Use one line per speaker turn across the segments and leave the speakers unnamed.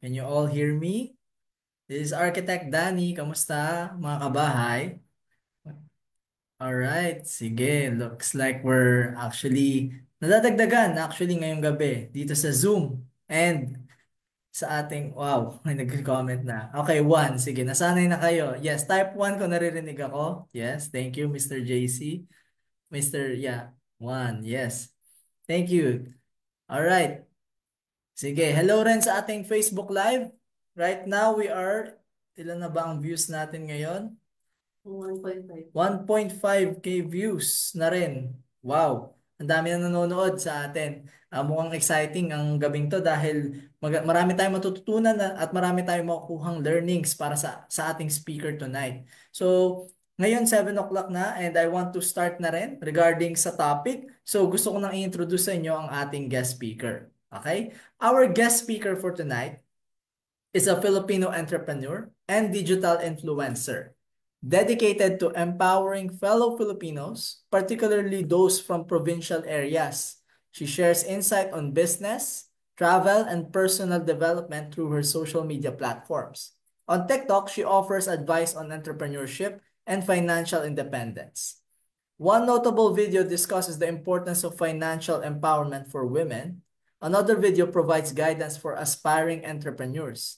Can you all hear me? This is Architect Danny. Kamusta, mga kabahay? Alright, sige. Looks like we're actually nadadagdagan ngayong gabi dito sa Zoom. And sa ating, wow, may nag-comment na. Okay, one. Sige, nasanay na kayo. Yes, type 1 kung naririnig ako. Yes, thank you, Mr. JC. Yeah, 1. Yes. Thank you. Alright. Sige, hello rin sa ating Facebook Live. Right now, ilan na ba ang views natin ngayon? 1.5. 1.5K views na rin. Wow, ang dami na nanonood sa atin. Mukhang exciting ang gabing to dahil marami tayong matututunan at marami tayong makukuhang learnings para sa ating speaker tonight. So, ngayon 7 o'clock na and I want to start na rin regarding sa topic. So, gusto ko nang i-introduce sa inyo ang ating guest speaker. Okay? Our guest speaker for tonight is a Filipino entrepreneur and digital influencer dedicated to empowering fellow Filipinos, particularly those from provincial areas. She shares insight on business, travel, and personal development through her social media platforms. On TikTok, she offers advice on entrepreneurship and financial independence. One notable video discusses the importance of financial empowerment for women. Another video provides guidance for aspiring entrepreneurs.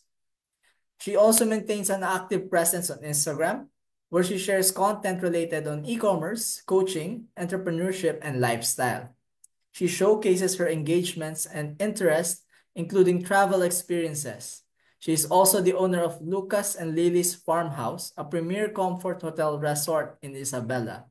She also maintains an active presence on Instagram, where she shares content related on e-commerce, coaching, entrepreneurship, and lifestyle. She showcases her engagements and interests, including travel experiences. She is also the owner of Lucas and Lily's Farmhouse, a premier comfort hotel resort in Isabela.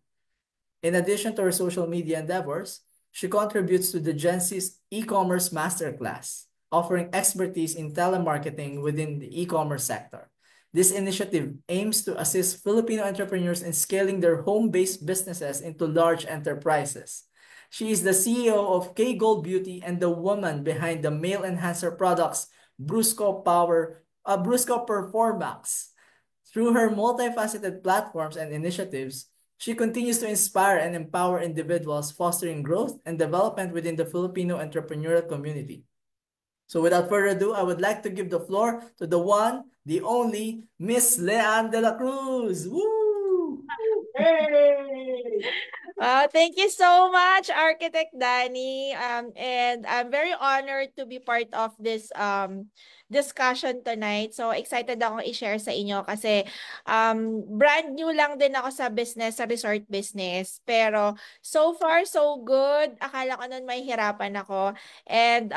In addition to her social media endeavors, she contributes to the Gen Z's e-commerce masterclass, offering expertise in telemarketing within the e-commerce sector. This initiative aims to assist Filipino entrepreneurs in scaling their home-based businesses into large enterprises. She is the CEO of K Gold Beauty and the woman behind the male enhancer products Brusco Performax. Through her multifaceted platforms and initiatives, she continues to inspire and empower individuals, fostering growth and development within the Filipino entrepreneurial community. So without further ado, I would like to give the floor to the one, the only, Miss Leanne de la Cruz. Woo! Hey!
Thank you so much, Architect Danny. And I'm very honored to be part of this discussion tonight. So excited akong i-share sa inyo kasi brand new lang din ako sa business, sa resort business. Pero so far, so good. Akala ko nun may hirapan ako. And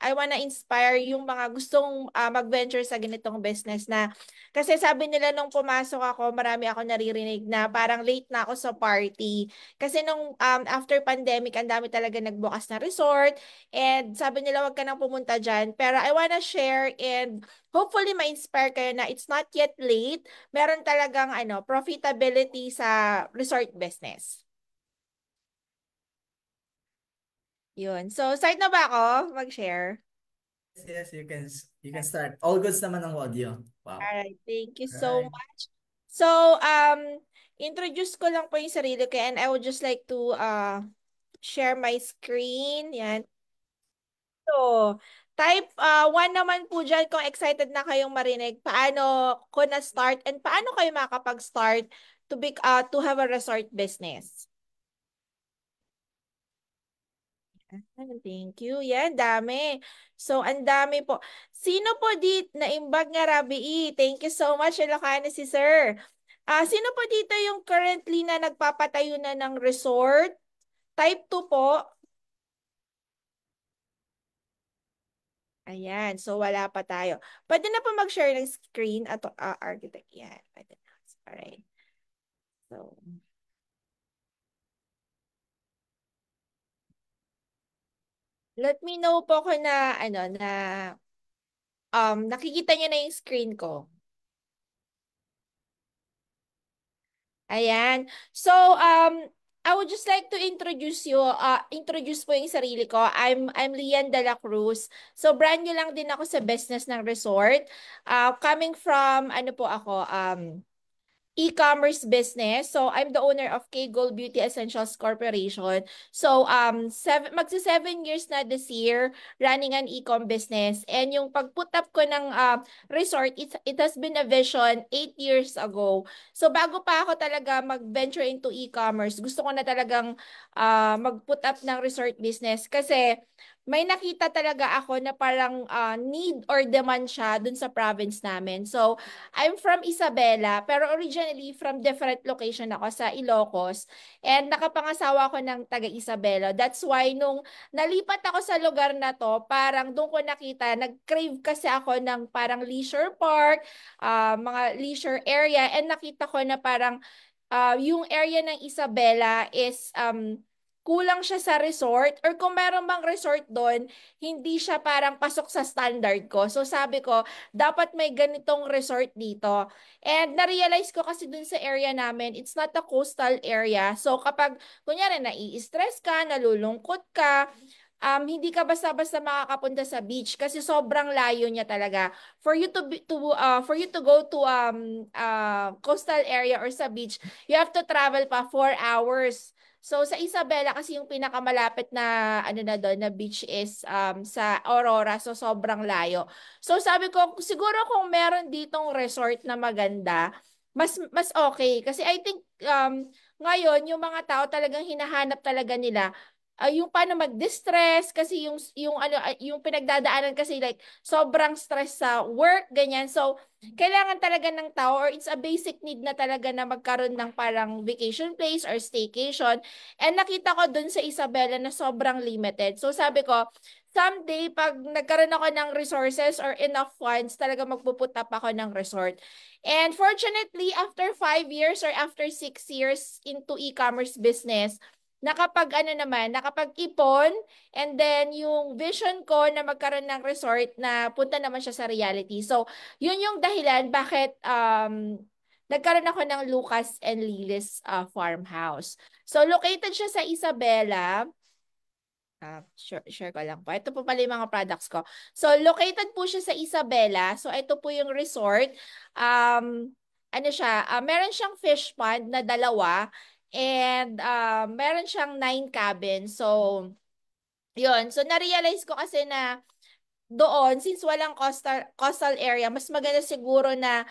I wanna inspire yung mga gustong mag-venture sa ganitong business na kasi sabi nila nung pumasok ako, marami ako naririnig na parang late na ako sa party. Kasi nung after pandemic, ang dami talaga nagbukas na resort and sabi nila wag ka nang pumunta dyan. Pero I wanna share and hopefully ma-inspire kayo na it's not yet late. Meron talagang profitability sa resort business. Yun. So, start na ba ako mag-share?
Yes, you can start. All goods naman ang audio. Wow.
Alright, thank you so
Right.
much. So, introduce ko lang po yung sarili ko and I would just like to share my screen. Yan. So, type 1 naman po dyan kung excited na kayong marinig paano ko na-start and paano kayo makakapag-start to have a resort business. Thank you. Yan, dami. So, ang dami po. Sino po naimbag nga Rabi? Thank you so much, Ilocano si Sir. Sino po dito yung currently na nagpapatayo na ng resort? Type 2 po. Ayan. So, wala pa tayo. Pwede na po mag-share ng screen at architect. Yan. Pwede na. Alright. So, let me know po kung nakikita niyo na yung screen ko. Ayan. So, I would just like to introduce po yung sarili ko. I'm Lian de la Cruz. So, brand new lang din ako sa business ng resort. Coming from, ano po ako, e-commerce business. So I'm the owner of K Gold Beauty Essentials Corporation. So magsi 7 years na this year running an e-com business. And yung pag-put up ko ng resort, it has been a vision 8 years ago. So bago pa ako talaga mag-venture into e-commerce, gusto ko na talagang mag-put up ng resort business kasi may nakita talaga ako na parang need or demand siya dun sa province namin. So I'm from Isabela, pero originally from different location ako sa Ilocos. And nakapangasawa ako ng taga Isabela. That's why nung nalipat ako sa lugar na to, parang doon ko nakita, nag-crave kasi ako ng parang leisure park, mga leisure area, and nakita ko na parang yung area ng Isabela is kulang siya sa resort or kung meron bang resort doon, hindi siya parang pasok sa standard ko. So sabi ko, dapat may ganitong resort dito. And na-realize ko kasi dun sa area namin, it's not a coastal area. So kapag kunyari nai-stress ka, nalulungkot ka, hindi ka basta-basta makakapunta sa beach kasi sobrang layo niya talaga. For you to go to coastal area or sa beach, you have to travel pa 4 hours. So sa Isabela kasi yung pinakamalapit na ano na doon na beach is sa Aurora, so sobrang layo. So sabi ko siguro kung meron ditong resort na maganda, mas okay kasi I think ngayon yung mga tao talagang hinahanap talaga nila yung paano mag-distress kasi yung ano yung pinagdadaanan kasi like sobrang stress sa work ganyan. So kailangan talaga ng tao or it's a basic need na talaga na magkaroon ng parang vacation place or staycation. And nakita ko dun sa Isabela na sobrang limited. So sabi ko, someday pag nagkaroon ako ng resources or enough funds, talaga magpuput up ako ng resort. And fortunately, after 5 years or after 6 years into e-commerce business, nakapag ano naman, nakapag-ipon, and then yung vision ko na magkaroon ng resort na punta naman siya sa reality. So, yun yung dahilan bakit nagkaroon ako ng Lucas and Lilis farmhouse. So, located siya sa Isabela. Share ko lang po. Ito po pala yung mga products ko. So, located po siya sa Isabela. So, ito po yung resort. Ano siya? Meron siyang fish pond na dalawa. And meron siyang 9 cabins. So, yun. So, na-realize ko kasi na doon, since walang coastal area, mas maganda siguro na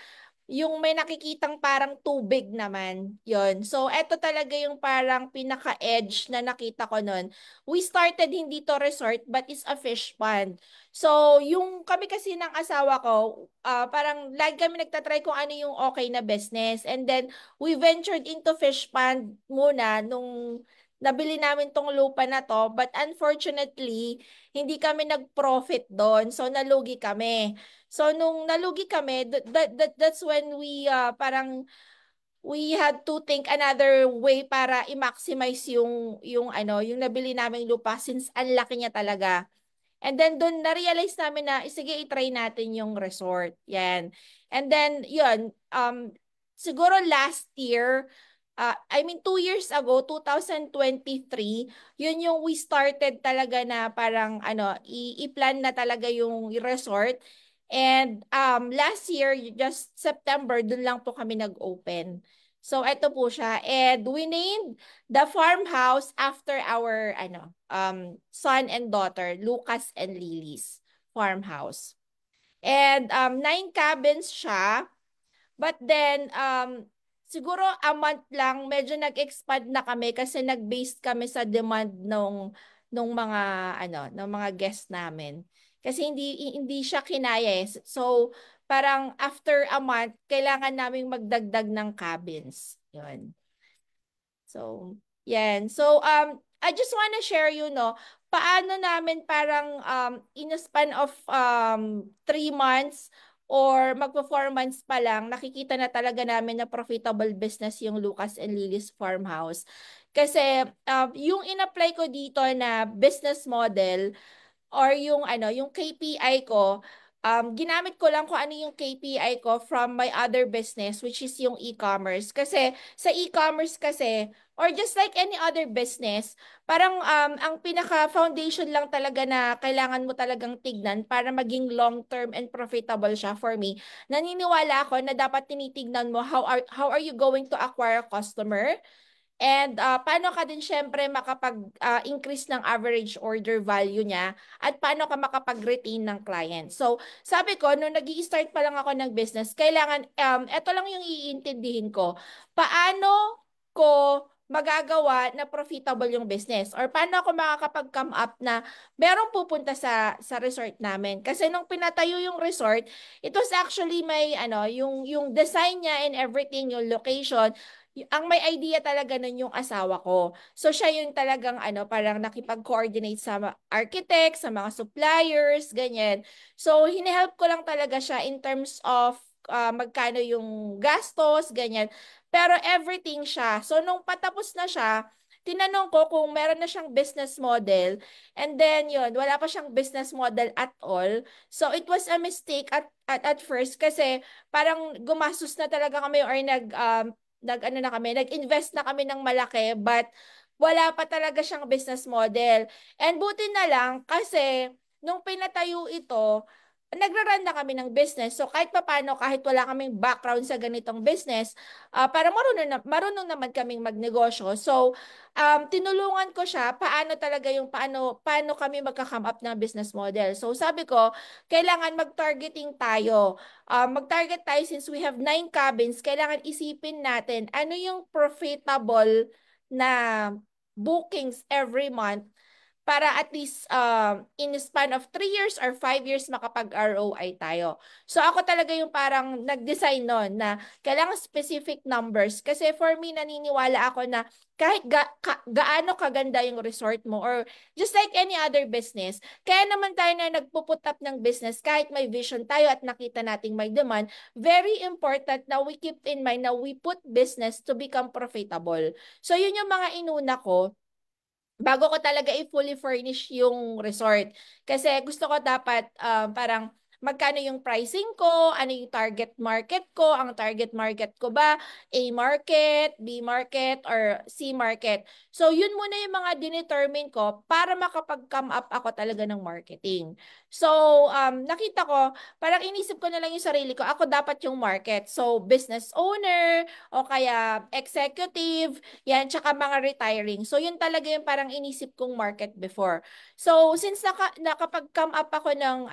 yung may nakikitang parang tubig naman, yon. So, eto talaga yung parang pinaka-edge na nakita ko nun. We started hindi to resort, but it's a fish pond. So, yung kami kasi ng asawa ko, parang lagi kami nagtatry kung ano yung okay na business. And then, we ventured into fish pond muna nung nabili namin tong lupa na to. But unfortunately, hindi kami nag-profit doon. So, nalugi kami. So nung nalugi kami, that's when we parang we had to think another way para i-maximize yung ano, yung nabili naming lupa since ang laki niya talaga. And then doon na-realize namin na sige i-try natin yung resort. Yan. And then yun, siguro last year, I mean 2 years ago, 2023, yun yung we started talaga na parang ano, i-plan na talaga yung resort. And last year, just September, dun lang po kami nag-open. So ito po siya. And we named the farmhouse after our ano son and daughter, Lucas and Lily's farmhouse. And 9 cabins siya. But then, siguro a month lang, medyo nag-expand na kami kasi nag-based kami sa demand nung mga ano, ng mga guests namin. Kasi hindi siya kinaya eh. So, parang after a month, kailangan naming magdagdag ng cabins. Yun. So, yan. So, I just want to share you, no, paano namin parang in a span of 3 months or magpa 4 months pa lang, nakikita na talaga namin na profitable business yung Lucas and Lily's Farmhouse. Kasi yung in-apply ko dito na business model or yung ano, yung KPI ko, ginamit ko lang kung ano yung KPI ko from my other business, which is yung e-commerce. Kasi sa e-commerce kasi, or just like any other business, parang ang pinaka-foundation lang talaga na kailangan mo talagang tignan para maging long-term and profitable siya for me. Naniniwala ako na dapat tinitignan mo how are you going to acquire a customer. And paano ka din syempre makapag-increase ng average order value niya at paano ka makapag-retain ng client. So, sabi ko, nung nag start pa lang ako ng business, kailangan, eto lang yung iintindihin ko. Paano ko magagawa na profitable yung business? Or paano ako makakapag-come up na merong pupunta sa resort namin? Kasi nung pinatayo yung resort, it was actually may, yung design niya and everything, yung location, ang may idea talaga nun yung asawa ko. So siya yung talagang parang nakipag-coordinate sa architect, sa mga suppliers, ganyan. So hinihelp ko lang talaga siya in terms of magkano yung gastos, ganyan. Pero everything siya. So nung patapos na siya, tinanong ko kung meron na siyang business model, and then yun, wala pa siyang business model at all. So it was a mistake at first kasi parang gumastos na talaga kami or nag-invest na kami ng malaki, but wala pa talaga siyang business model. And buti na lang kasi nung pinatayo ito, nagra-run na kami ng business. So kahit papaano, kahit wala kaming background sa ganitong business, para marunong naman kaming magnegosyo. So tinulungan ko siya paano kami magka-come up ng business model. So sabi ko, kailangan mag-targeting tayo. Mag-target tayo since we have 9 cabins, kailangan isipin natin ano yung profitable na bookings every month para at least in a span of 3 years or 5 years makapag-ROI tayo. So ako talaga yung parang nag-design nun na kailangan specific numbers kasi for me naniniwala ako na kahit gaano kaganda yung resort mo or just like any other business, kaya naman tayo na nagpuput up ng business kahit may vision tayo at nakita nating may demand, very important na we keep in mind na we put business to become profitable. So yun yung mga inuna ko bago ko talaga i-fully furnish yung resort. Kasi gusto ko dapat parang magkano yung pricing ko, ano yung target market ko, ang target market ko ba, A market, B market, or C market. So yun muna yung mga dinetermine ko para makapag-come up ako talaga ng marketing. So nakita ko, parang inisip ko na lang yung sarili ko, ako dapat yung market. So business owner, o kaya executive, yan, tsaka mga retiring. So, yun talaga yung parang inisip kong market before. So, since nakapag-come up ako ng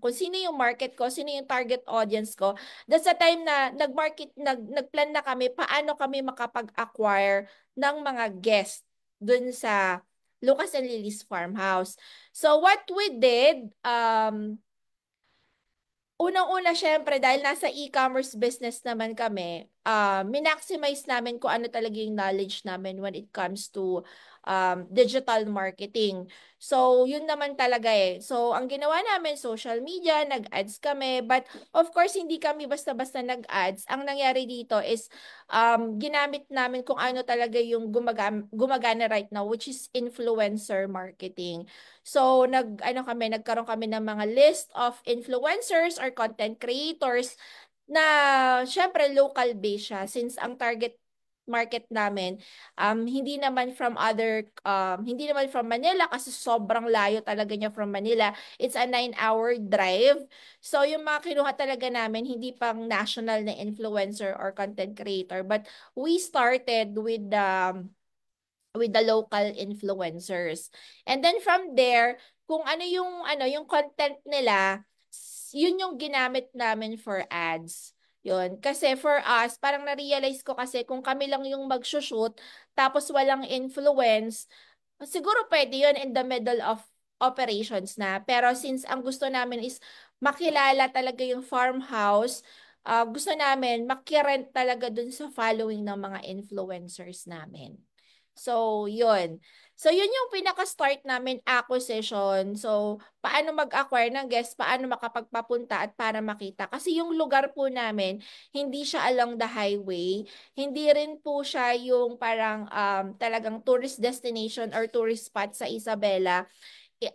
kung sino yung market ko, sino yung target audience ko, that's the time na nagplan na kami paano kami makapag-acquire ng mga guests dun sa Lucas and Lily's Farmhouse. So, what we did, unang-una, syempre, dahil nasa e-commerce business naman kami, minaximize namin kung ano talaga yung knowledge namin when it comes to digital marketing. So, yun naman talaga eh. So, ang ginawa namin, social media, nag-ads kami. But, of course, hindi kami basta-basta nag-ads. Ang nangyari dito is, ginamit namin kung ano talaga yung gumagana right now, which is influencer marketing. So, nagkaroon kami ng mga list of influencers or content creators na syempre local based siya since ang target market namin hindi naman from Manila kasi sobrang layo talaga niya from Manila. It's a 9-hour drive. So yung mga kinuha talaga namin hindi pang national na influencer or content creator, but we started with the local influencers. And then from there, kung yung content nila, yun yung ginamit namin for ads. Yun. Kasi for us, parang na-realize ko kasi kung kami lang yung mag-shoot, tapos walang influence, siguro pwede yun in the middle of operations na. Pero since ang gusto namin is makilala talaga yung farmhouse, gusto namin makirent talaga dun sa following ng mga influencers namin. So, yun. So, yun yung pinaka-start namin acquisition. So, paano mag-acquire ng guest, paano makapagpapunta at para makita. Kasi yung lugar po namin, hindi siya along the highway. Hindi rin po siya yung parang talagang tourist destination or tourist spot sa Isabela.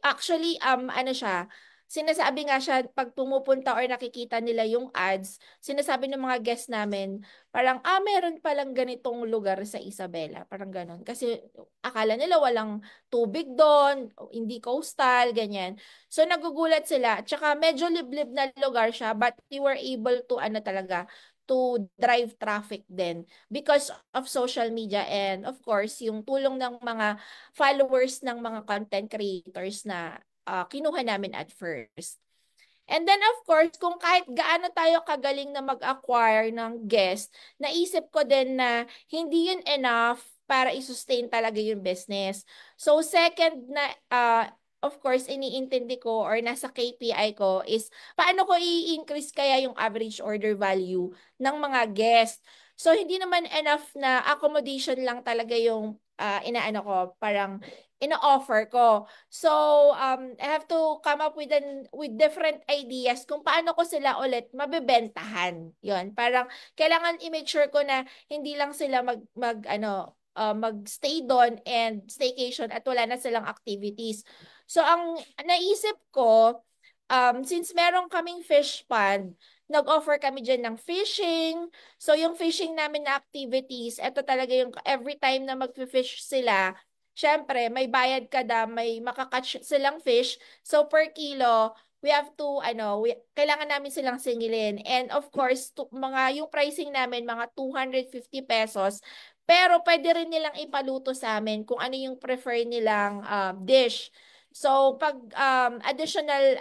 Actually, ano siya, sinasabi nga siya, pag pumupunta or nakikita nila yung ads, sinasabi ng mga guests namin, parang, meron palang ganitong lugar sa Isabela. Parang ganon. Kasi akala nila walang tubig doon, hindi coastal, ganyan. So nagugulat sila. Tsaka medyo liblib na lugar siya, but we were able to, ano talaga, to drive traffic din because of social media and of course yung tulong ng mga followers ng mga content creators na kinuha namin at first. And then of course, kung kahit gaano tayo kagaling na mag-acquire ng guest, naisip ko din na hindi yun enough para i-sustain talaga yung business. So second na of course iniintindi ko or nasa KPI ko is paano ko i-increase kaya yung average order value ng mga guest. So hindi naman enough na accommodation lang talaga yung inaano ko, parang ina-offer ko. So, I have to come up with different ideas kung paano ko sila ulit mabebentahan. 'Yon, parang kailangan i-make sure ko na hindi lang sila mag-stay doon and staycation at wala na silang activities. So, ang naisip ko, since meron kaming fish pond, nag-offer kami dyan ng fishing. So, yung fishing namin na activities, ito talaga yung every time na mag-fish sila, syempre, may bayad ka da, may makakatch silang fish. So, per kilo, we have to, kailangan namin silang singilin. And of course, yung pricing namin, mga 250 pesos. Pero pwede rin nilang ipaluto sa amin kung ano yung prefer nilang dish. So, pag additional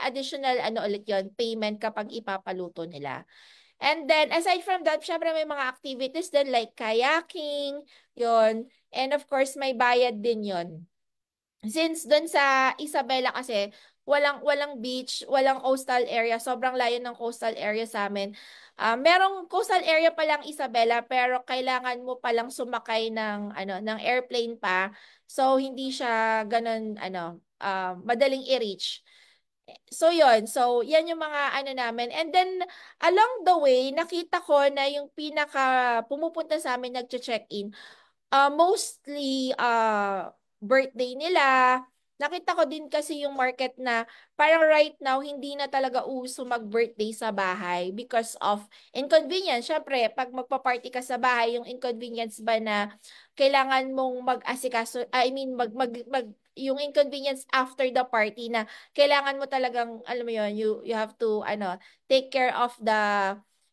ulit yon payment kapag ipapaluto nila. And then, aside from that, syempre may mga activities din like kayaking, yon. And of course, may bayad din yon. Since doon sa Isabela kasi, walang walang beach, walang coastal area, sobrang layo ng coastal area sa amin. Merong coastal area pa lang Isabela, pero kailangan mo palang sumakay ng airplane pa. So hindi siya ganun madaling i-reach. So yon. So yan yung mga ano namin. And then along the way, nakita ko na yung pinaka pumupunta sa amin nagche-check-in, mostly birthday nila. Nakita ko din kasi yung market na parang right now hindi na talaga uso mag-birthday sa bahay because of inconvenience. Syempre, pag magpa-party ka sa bahay, yung inconvenience ba na kailangan mong mag-asikaso, I mean yung inconvenience after the party na kailangan mo talagang alam mo yon, you have to take care of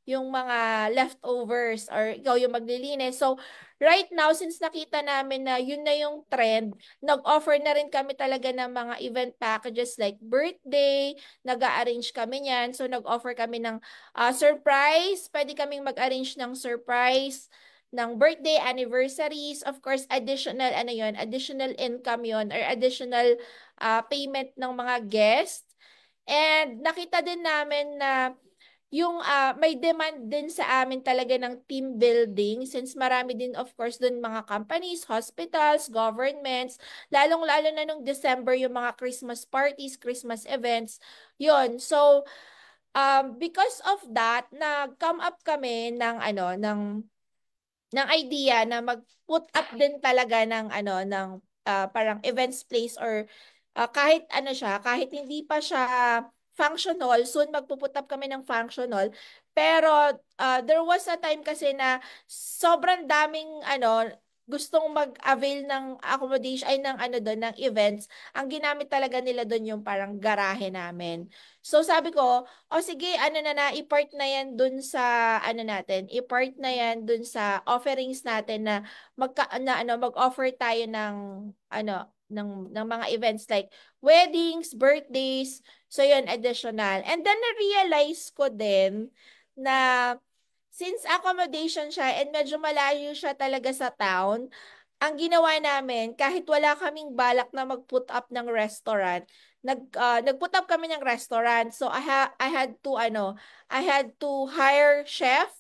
yung mga leftovers or ikaw yung maglilinis. So right now, since nakita namin na yun na yung trend, nag-offer na rin kami talaga ng mga event packages like birthday, nag-arrange kami niyan. So, nag-offer kami ng surprise. Pwede kaming mag-arrange ng surprise ng birthday, anniversaries, of course, additional income yon or additional payment ng mga guests. And nakita din namin na yung may demand din sa amin talaga ng team building since marami din of course dun mga companies, hospitals, governments, lalong-lalo na nung December yung mga Christmas parties, Christmas events. Yun. So, because of that, nag-come up kami ng idea na mag-put up din talaga ng parang events place or kahit siya, kahit hindi pa siya functional, soon magpuput up kami ng functional. Pero there was a time kasi na sobrang daming gustong mag-avail ng accommodation ay ng doon ng events. Ang ginamit talaga nila doon yung parang garahe namin. So sabi ko, o sige, i-part na yan dun sa, natin, i-part na yan dun sa offerings natin na, mag-offer tayo ng mga events like weddings, birthdays, so yun, additional. And then, na-realize ko din na, since accommodation siya and medyo malayo siya talaga sa town, ang ginawa namin, kahit wala kaming balak na mag-put up ng restaurant, nag-put up kami ng restaurant. So I had to I had to hire chef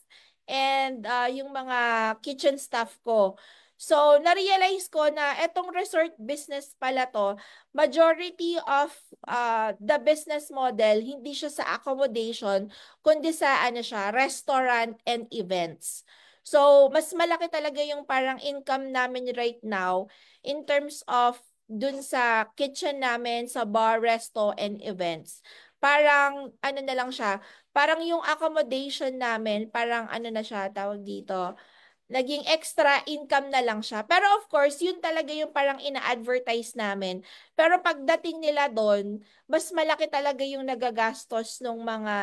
and yung mga kitchen staff ko. So na-realize ko na etong resort business pala to, majority of the business model hindi siya sa accommodation kundi sa siya, restaurant and events. So, mas malaki talaga yung parang income namin right now in terms of dun sa kitchen namin, sa bar, resto, and events. parang ano na lang siya, parang yung accommodation namin, parang ano na siya, tawag dito, naging extra income na lang siya. Pero of course, yun talaga yung parang ina-advertise namin. Pero pagdating nila doon, mas malaki talaga yung nagagastos ng mga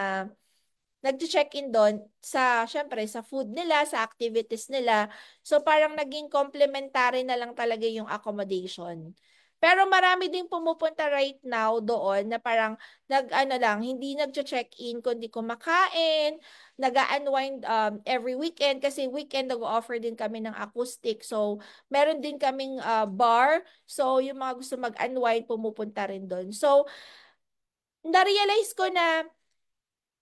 nag-check-in doon sa, syempre, sa food nila, sa activities nila. So, parang naging complementary na lang talaga yung accommodation. Pero marami din pumupunta right now doon na parang ano lang, hindi nag-check-in kundi kumakain, nag-unwind every weekend kasi weekend nag-offer din kami ng acoustic. So, meron din kaming bar. So, yung mga gusto mag-unwind pumupunta rin doon. So, na-realize ko na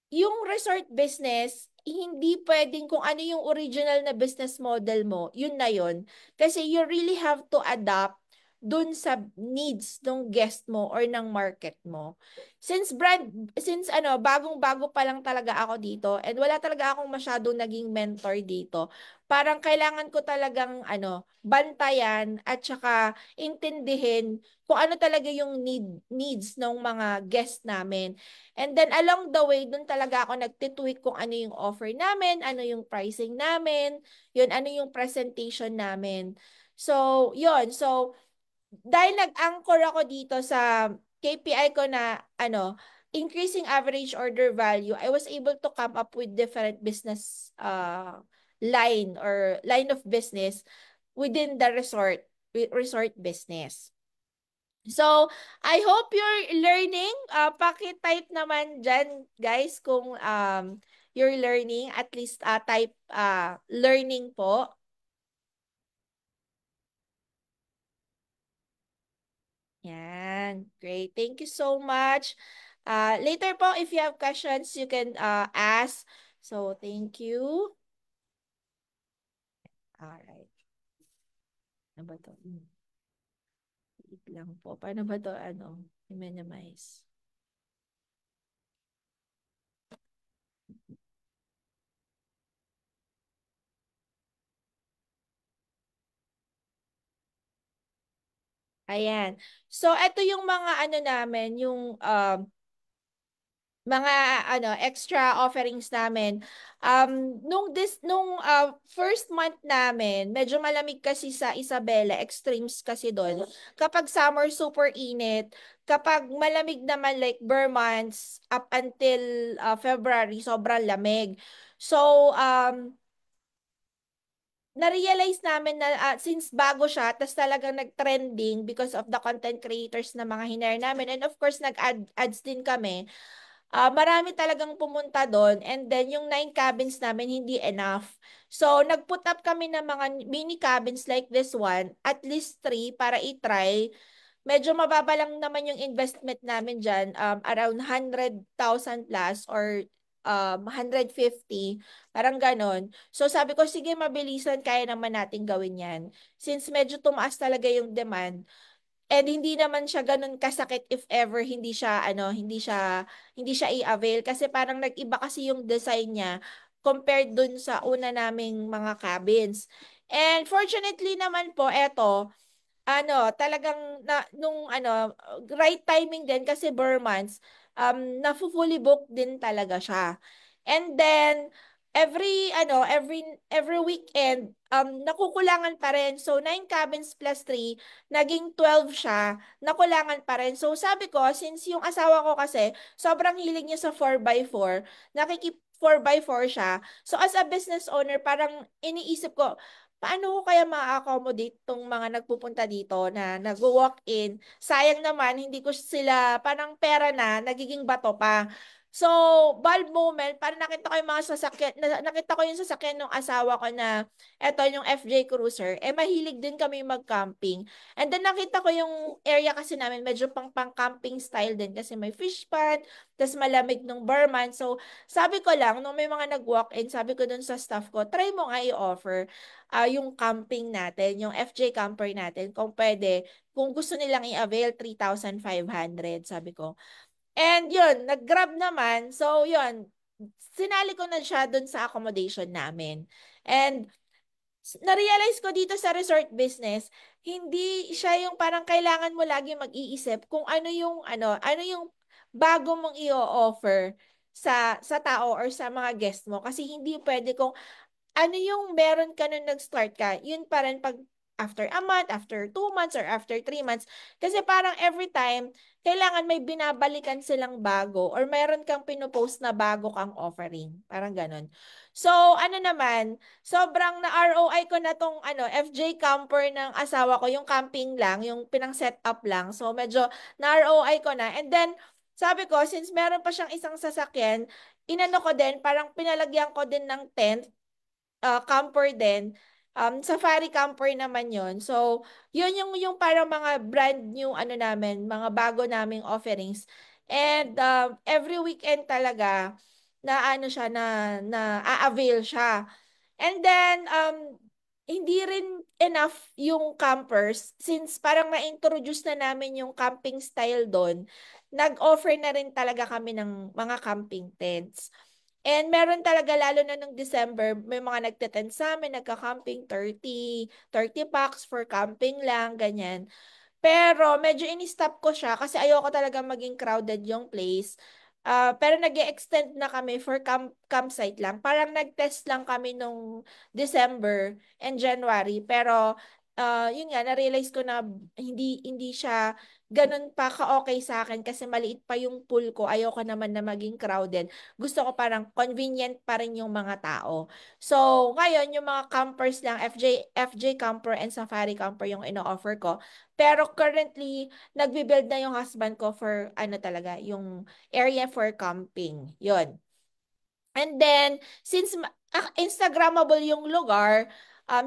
yung resort business, hindi pwedeng kung ano yung original na business model mo, yun na yun. Kasi you really have to adapt dun sa needs ng guest mo or ng market mo. Since ano, bagong-bago pa lang talaga ako dito and wala talaga akong masyadong naging mentor dito, parang kailangan ko talagang ano, bantayan at saka intindihin kung ano talaga yung needs ng mga guest namin. And then along the way, dun talaga ako nagtitweak kung ano yung offer namin, ano yung pricing namin, yun, ano yung presentation namin. So, yun. So, dahil nag-anchor ako dito sa KPI ko na, ano, increasing average order value, I was able to come up with different business line or line of business within the resort business. So, I hope you're learning. Paki-type naman dyan, guys, kung you're learning. At least type learning po. Yan. Great. Thank you so much. Later po, if you have questions, you can ask. So, thank you. Alright. Ano ba to? Wait lang po. Paano ba to, ano? I-minimize. Ayan. So, ito yung mga ano namin, yung mga ano extra offerings namin. Nung first month namin, medyo malamig kasi sa Isabela, extremes kasi doon. Kapag summer super init, kapag malamig naman like bare months up until February, sobrang lamig. So na-realize namin na since bago siya, tas talagang nag-trending because of the content creators na mga hinire namin and of course nag-ads din kami. Marami talagang pumunta doon and then yung 9 cabins namin hindi enough. So, nag-put up kami ng mga mini cabins like this one, at least 3 para i-try. Medyo mababa lang naman yung investment namin dyan, around 100,000 plus or 150, parang ganon. So, sabi ko, sige, mabilisan, kaya naman natin gawin yan. Since medyo tumaas talaga yung demand, and hindi naman siya ganun kasakit if ever hindi siya i-avail kasi parang nag-iba kasi yung design niya compared dun sa una naming mga cabins. And fortunately naman po eto talagang nung right timing din kasi Burmans, na-fully booked din talaga siya. And then, every weekend, nakukulangan pa rin. So, 9 cabins plus 3 naging 12 siya, nakulangan pa rin. So, sabi ko, since yung asawa ko kasi, sobrang hilig niya sa 4x4, nakikip 4x4 siya. So, as a business owner, parang iniisip ko, paano ko kaya ma-accommodate tong mga nagpupunta dito na nag-walk-in? Sayang naman, hindi ko sila, parang pera na, nagiging bato pa. So, bulb moment, parang nakita ko yung mga sasakyan, nakita ko yung sasakyan ng asawa ko na, eto yung FJ Cruiser, mahilig din kami mag-camping. And then nakita ko yung area kasi namin, medyo pang-camping style din kasi may fish pond, tas malamig nung Burman. So, sabi ko lang, nung may mga nag-walk-in, sabi ko dun sa staff ko, try mo nga i-offer yung camping natin, yung FJ camper natin, kung pwede, kung gusto nilang i-avail, 3,500 sabi ko. And yun, nag-grab naman. So yun, sinali ko na siya dun sa accommodation namin. And na-realize ko dito sa resort business, hindi siya yung parang kailangan mo lagi mag-iisip kung ano yung bago mong i-offer sa tao or sa mga guest mo. Kasi hindi pwede kung ano yung meron ka nung nag-start ka, yun pa rin pag after a month, after 2 months, or after 3 months. Kasi parang every time, kailangan may binabalikan silang bago or meron kang pinupost na bago kang offering. Parang ganun. So, ano naman, sobrang na ROI ko na tong FJ camper ng asawa ko, yung camping lang, yung pinang set up lang. So, medyo na ROI ko na. And then, sabi ko, since meron pa siyang isang sasakyan, inano ko din, parang pinalagyan ko din ng tent, camper din. Safari camper naman yon. So, yun yung parang mga brand new namin, mga bago naming offerings. And every weekend talaga na siya na a-avail siya. And then hindi rin enough yung campers since parang na-introduce na namin yung camping style doon. Nag-offer na rin talaga kami ng mga camping tents. And meron talaga, lalo na nung December, may mga nagte-tent sa amin, nagka-camping, 30 packs for camping lang, ganyan. Pero medyo in-stop ko siya kasi ayoko talaga maging crowded yung place. Pero nag-extend na kami for campsite lang. Parang nag-test lang kami nung December and January. Pero yun nga, na-realize ko na hindi siya ganun pa ka-okay sa akin kasi maliit pa yung pool ko. Ayoko naman na maging crowded. Gusto ko parang convenient pa rin yung mga tao. So, ngayon, yung mga campers lang, FJ camper and safari camper yung ino-offer ko. Pero currently, nagbi-build na yung husband ko for talaga, yung area for camping. Yun. And then, since Instagrammable yung lugar,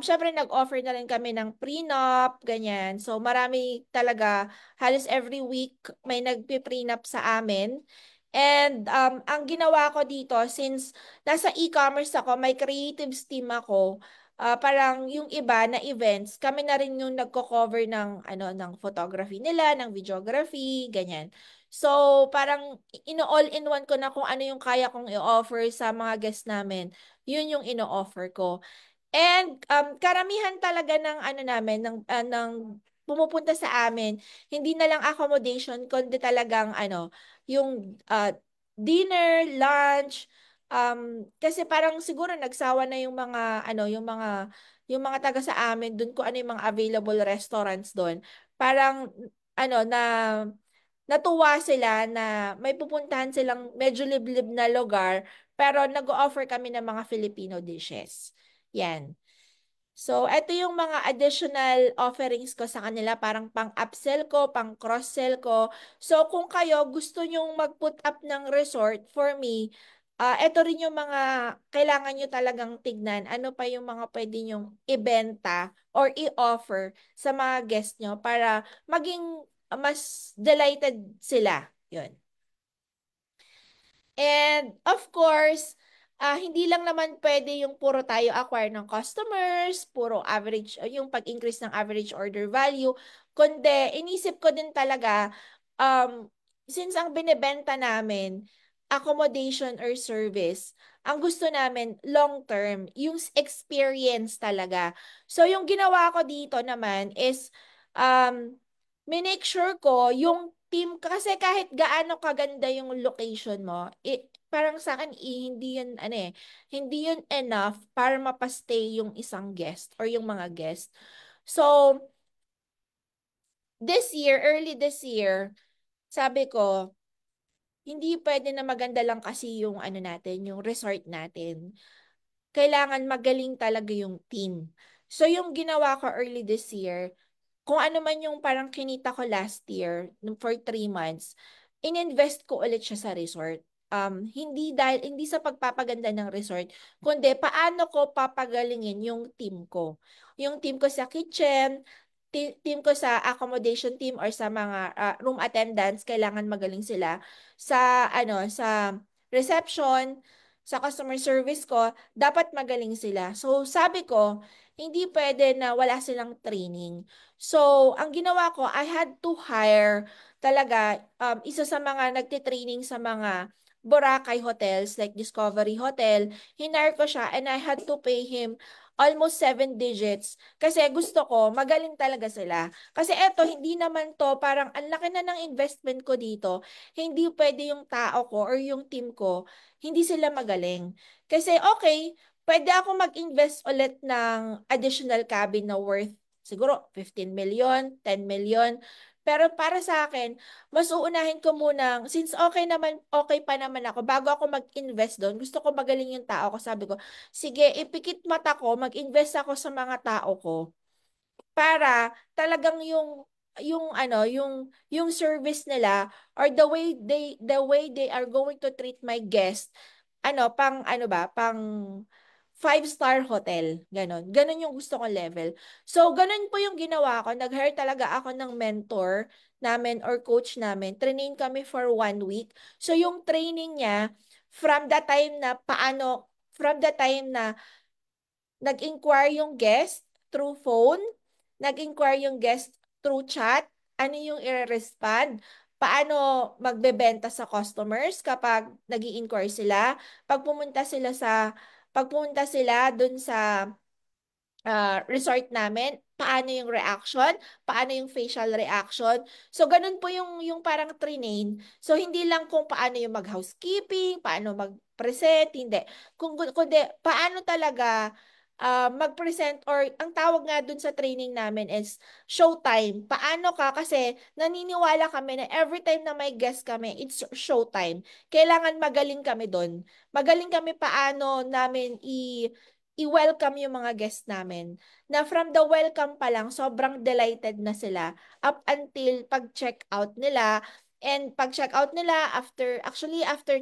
syempre nag-offer na rin kami ng prenup, ganyan. So, marami talaga, halos every week may nagpi-prenup sa amin. And ang ginawa ko dito, since nasa e-commerce ako, may creatives team ako, parang yung iba na events, kami na rin yung nagko-cover ng photography nila, ng videography, ganyan. So, parang all-in-one ko na kung ano yung kaya kong i-offer sa mga guests namin. Yun yung ino-offer ko. And karamihan talaga ng namin, ng pumupunta sa amin, hindi na lang accommodation, kundi talagang yung dinner, lunch, kasi parang siguro nagsawa na yung mga, yung mga taga sa amin, dun ko ano yung mga available restaurants doon. Parang, na natuwa sila na may pupuntahan silang medyo liblib na lugar, pero nag-offer kami ng mga Filipino dishes. Yan. So, ito yung mga additional offerings ko sa kanila, parang pang-upsell ko, pang-cross-sell ko. So, kung kayo gusto nyong mag-put up ng resort, for me, ito rin yung mga kailangan nyo talagang tignan. Ano pa yung mga pwede nyong ibenta or i-offer sa mga guest nyo para maging mas delighted sila. Yun. And of course, hindi lang naman pwede yung puro tayo acquire ng customers, puro average, yung pag-increase ng average order value, kundi inisip ko din talaga, um, since ang binebenta namin, accommodation or service, ang gusto namin long term, yung experience talaga. So yung ginawa ko dito naman is, minake sure ko yung team, kasi kahit gaano kaganda yung location mo, parang sa akin hindi yun hindi yun enough para mapastay yung isang guest or yung mga guest. So, early this year, sabi ko, hindi pwede na maganda lang kasi yung natin, yung resort natin. Kailangan magaling talaga yung team. So, yung ginawa ko early this year, kung ano man yung parang kinita ko last year for 3 months, ininvest ko ulit siya sa resort. Hindi sa pagpapaganda ng resort, kundi paano ko papagalingin yung team ko. Yung team ko sa kitchen, team ko sa accommodation team or sa mga room attendants, kailangan magaling sila. Sa reception, sa customer service ko, dapat magaling sila. So, sabi ko, hindi pwede na wala silang training. So, ang ginawa ko, I had to hire talaga isa sa mga nagtitraining sa mga Boracay hotels like Discovery Hotel. Hinire ko siya and I had to pay him almost 7 digits kasi gusto ko magaling talaga sila. Kasi eto, hindi naman to parang ang laki na ng investment ko dito. Hindi pwede yung tao ko or yung team ko, hindi sila magaling. Kasi okay, pwede ako mag-invest ulit ng additional cabin na worth siguro 15 million, 10 million. Pero para sa akin, mas uunahin ko muna, since okay naman, okay pa naman ako, bago ako mag-invest doon, gusto ko magaling yung tao ko. Sabi ko, sige, ipikit mata ko, mag-invest ako sa mga tao ko para talagang yung service nila or the way they are going to treat my guest, pang ano ba, pang 5-star hotel, ganon yung gusto kong level. So ganon po yung ginawa ko, nag-hire talaga ako ng mentor namin or coach namin, trainin kami for 1 week. So yung training niya from the time na nag-inquire yung guest through phone, nag-inquire yung guest through chat, ano yung i-respond, paano magbebenta sa customers kapag nag inquire sila, pag pumunta sila sa pag pumunta sila dun sa resort namin, paano yung reaction, paano yung facial reaction. So, ganun po yung parang trinain. So, hindi lang kung paano yung mag-housekeeping, paano mag-present, hindi. Kundi, paano talaga mag-present or ang tawag nga dun sa training namin is showtime. Paano ka? Kasi naniniwala kami na every time na may guest kami, it's showtime. Kailangan magaling kami dun. Magaling kami paano namin i-welcome yung mga guests namin. Na from the welcome pa lang, sobrang delighted na sila up until pag-check out nila. And pag-check out nila, after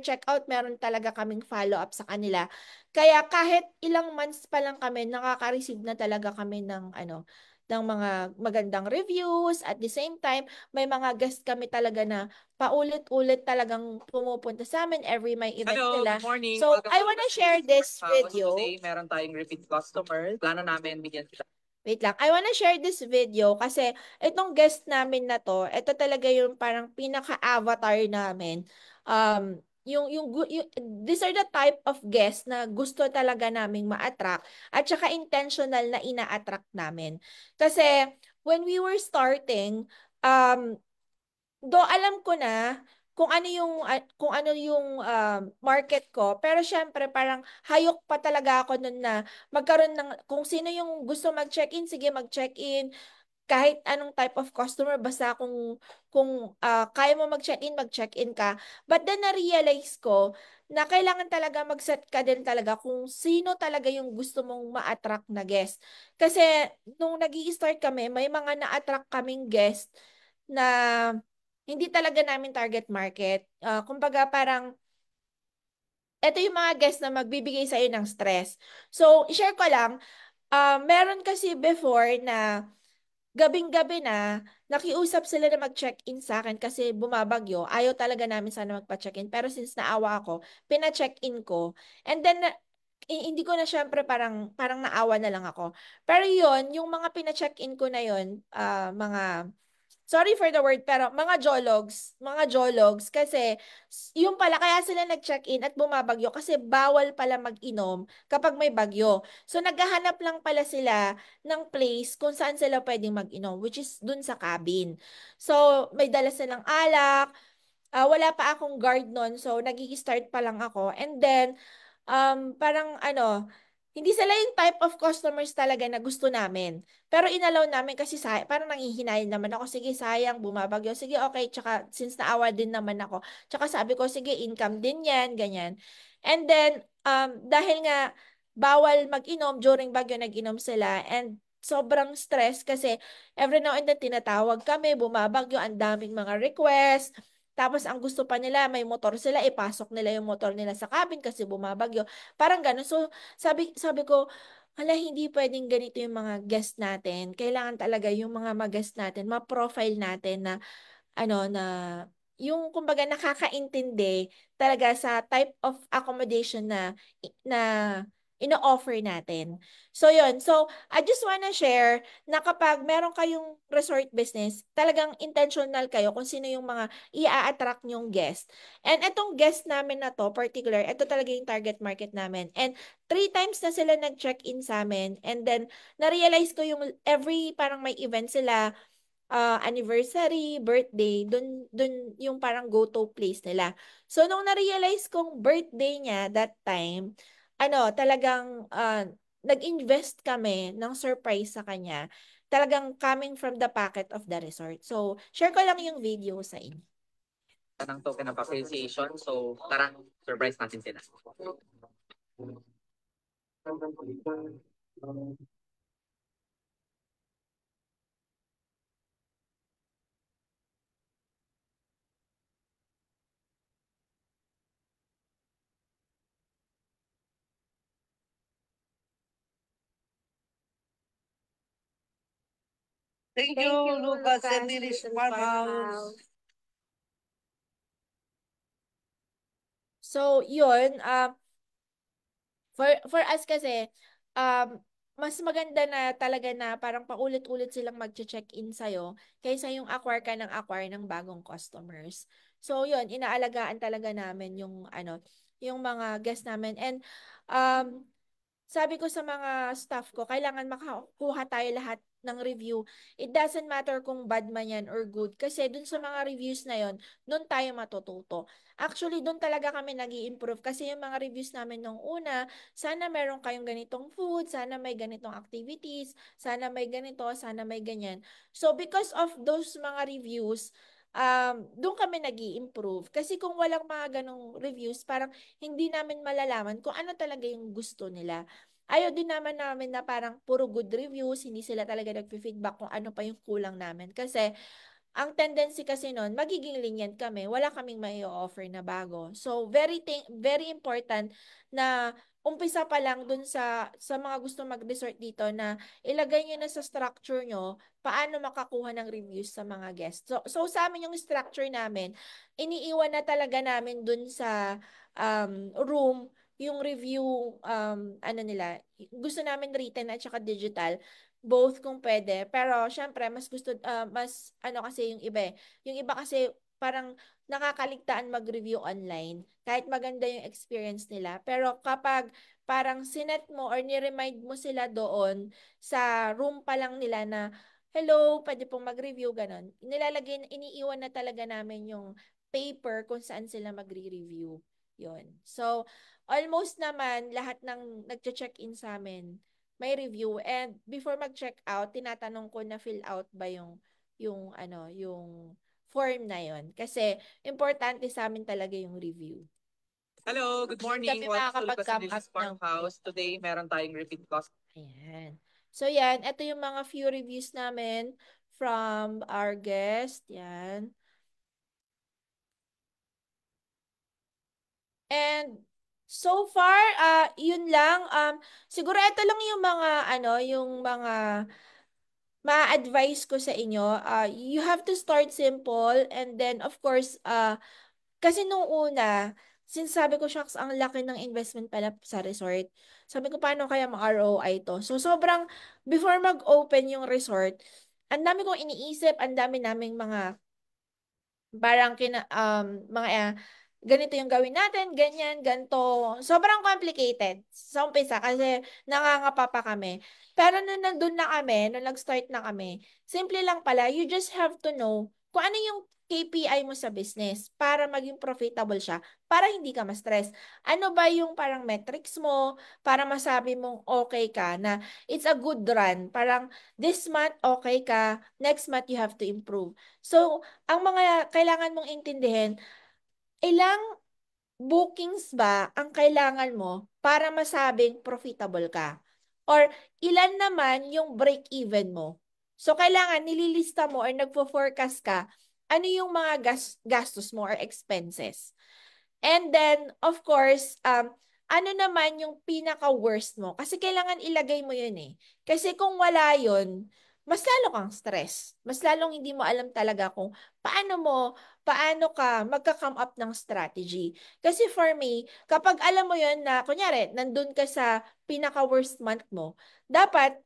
check out, meron talaga kaming follow-up sa kanila. Kaya kahit ilang months pa lang kami, nakaka-receive na talaga kami ng mga magandang reviews. At the same time, may mga guest kami talaga na paulit-ulit talagang pumupunta sa amin every may event
Hello,
nila.
good morning.
So,
Welcome
I
to
wanna
the
share this
Tapos
video.
today, meron tayong repeat customer. Plano namin bigyan sila.
Wait lang. I wanna share this video kasi itong guest namin na to, ito talaga yung parang pinaka-avatar namin. These are the type of guests na gusto talaga naming ma-attract at saka intentional na ina-attract namin. Kasi when we were starting, um, do alam ko na kung ano yung market ko, pero syempre parang hayok pa talaga ako nun na magkaroon ng kung sino yung gusto mag-check-in, sige mag-check-in kahit anong type of customer, basta kung kaya mo mag-check-in ka. But then na-realize ko na kailangan talaga mag-set ka din talaga kung sino talaga yung gusto mong ma-attract na guest. Kasi nung nag-i-start kami, may mga na-attract kaming guest na hindi talaga namin target market. Kumbaga parang ito yung mga guests na magbibigay sa'yo ng stress. So, i-share ko lang, meron kasi before na gabing-gabi na, nakiusap sila na mag-check-in sa akin kasi bumabagyo. Ayaw talaga namin sana magpa-check-in. Pero since naawa ako, pina-check-in ko. And then, hindi ko na syempre parang naawa na lang ako. Pero yon yung mga pina-check-in ko na yon, sorry for the word, pero mga jologs, kasi yung pala, kaya sila nag-check-in at bumabagyo kasi bawal pala mag-inom kapag may bagyo. So, naghahanap lang pala sila ng place kung saan sila pwedeng mag-inom, which is dun sa cabin. So, may dala silang alak, wala pa akong guard nun, so nag-i-start pa lang ako. And then, parang hindi sila yung type of customers talaga na gusto namin. Pero inalaw namin kasi parang nanghihinayin naman ako. Sige, sayang, bumabagyo. Sige, okay. Tsaka, since naawa din naman ako. Tsaka sabi ko, sige, income din yan, ganyan. And then, dahil nga, bawal mag-inom, during bagyo nag-inom sila. And sobrang stress kasi every now and then tinatawag kami, bumabagyo, ang daming mga request. Tapos ang gusto pa nila, may motor sila, ipasok nila yung motor nila sa cabin kasi bumabagyo. Parang gano'n. So, sabi ko, hala, hindi pwedeng ganito yung mga guest natin. Kailangan talaga yung mga mag-guest natin, ma-profile natin na, na, yung kumbaga nakakaintindi talaga sa type of accommodation na ino-offer natin. So yun. So I just wanna share na kapag meron kayong resort business, talagang intentional kayo kung sino yung mga i-attract nyong guest. And itong guest namin na to, particular, ito talaga yung target market namin. And 3 times na sila nag-check-in sa amin. And then, na-realize ko yung every parang may event sila, anniversary, birthday, dun yung parang go-to place nila. So, nung na-realize kong birthday niya that time, talagang nag-invest kami ng surprise sa kanya. Talagang coming from the pocket of the resort. So, share ko lang yung video sa inyo.
Ng token of appreciation. So, tara, surprise natin sila.
Thank you, Lucas and Lilis Farmhouse.
So, yun, for us kasi, mas maganda na talaga na parang paulit-ulit silang mag-check-in sa'yo kaysa yung acquire ka ng acquire ng bagong customers. So, yun, inaalagaan talaga namin yung mga guests namin. And, um, sabi ko sa mga staff ko, kailangan makakuha tayo lahat ng review. It doesn't matter kung bad man yan or good. Kasi dun sa mga reviews na yon, dun tayo matututo. Actually, dun talaga kami nag improve. Kasi yung mga reviews namin nung una, sana meron kayong ganitong food, sana may ganitong activities, sana may ganito, sana may ganyan. So, because of those mga reviews, doon kami nag improve. Kasi kung walang mga ganong reviews, parang hindi namin malalaman kung ano talaga yung gusto nila. Ayaw din namin na parang puro good reviews, hindi sila talaga nag-feedback kung ano pa yung kulang namin. Kasi ang tendency kasi nun, magiging lenient kami. Wala kaming may offer na bago. So, very important na umpisa pa lang dun sa mga gusto mag-resort dito na ilagay nyo na sa structure nyo paano makakuha ng reviews sa mga guests. So sa amin yung structure namin, iniiwan na talaga namin dun sa room yung review, nila. Gusto namin written at saka digital both kung pwede. Pero syempre mas gusto mas kasi yung iba eh. Yung iba kasi parang nakakaligtaan mag-review online kahit maganda yung experience nila. Pero kapag parang sinet mo or ni-remind mo sila doon sa room pa lang nila na hello, pwede pong mag-review ganon. Iniiwan na talaga namin yung paper kung saan sila magre-review. Yon. So, almost naman lahat ng nagche-check-in sa amin may review, and before mag-check out tinatanong ko na fill out ba yung form na yon kasi importante sa amin talaga yung review.
Hello, good morning.
Kami
Welcome to Lucas and
makakapag-come
Lilis
up ng
Farmhouse. Today, meron tayong repeat customer.
Ayan. So yan, ito yung mga few reviews namin from our guest. Yan. And so far, yun lang. Siguro ito lang yung mga yung mga ma-advise ko sa inyo. You have to start simple, and then of course, kasi nung una, since sabi ko, shucks, ang laki ng investment pala sa resort. Sabi ko, paano kaya ma-ROI to? So sobrang before mag-open yung resort, ang dami kong iniisip, ang dami naming mga parang mga ganito yung gawin natin, ganyan, ganto. Sobrang complicated sa umpisa kasi nangangapa pa kami. Pero nung nandun na kami, nung nag-start na kami, simple lang pala, you just have to know kung ano yung KPI mo sa business para maging profitable siya, para hindi ka ma-stress. Ano ba yung parang metrics mo para masabi mong okay ka na it's a good run. Parang this month okay ka, next month you have to improve. So, ang mga kailangan mong intindihin, ilang bookings ba ang kailangan mo para masabing profitable ka? Or ilan naman yung break-even mo? So, kailangan nililista mo or nagfo-forecast ka ano yung mga gastos mo or expenses. And then, of course, ano naman yung pinaka-worst mo? Kasi kailangan ilagay mo yun eh. Kasi kung wala yun, mas lalo kang stress. Mas lalong hindi mo alam talaga kung paano ka magka-come up ng strategy. Kasi for me, kapag alam mo yon na, kunyari, nandun ka sa pinaka-worst month mo, dapat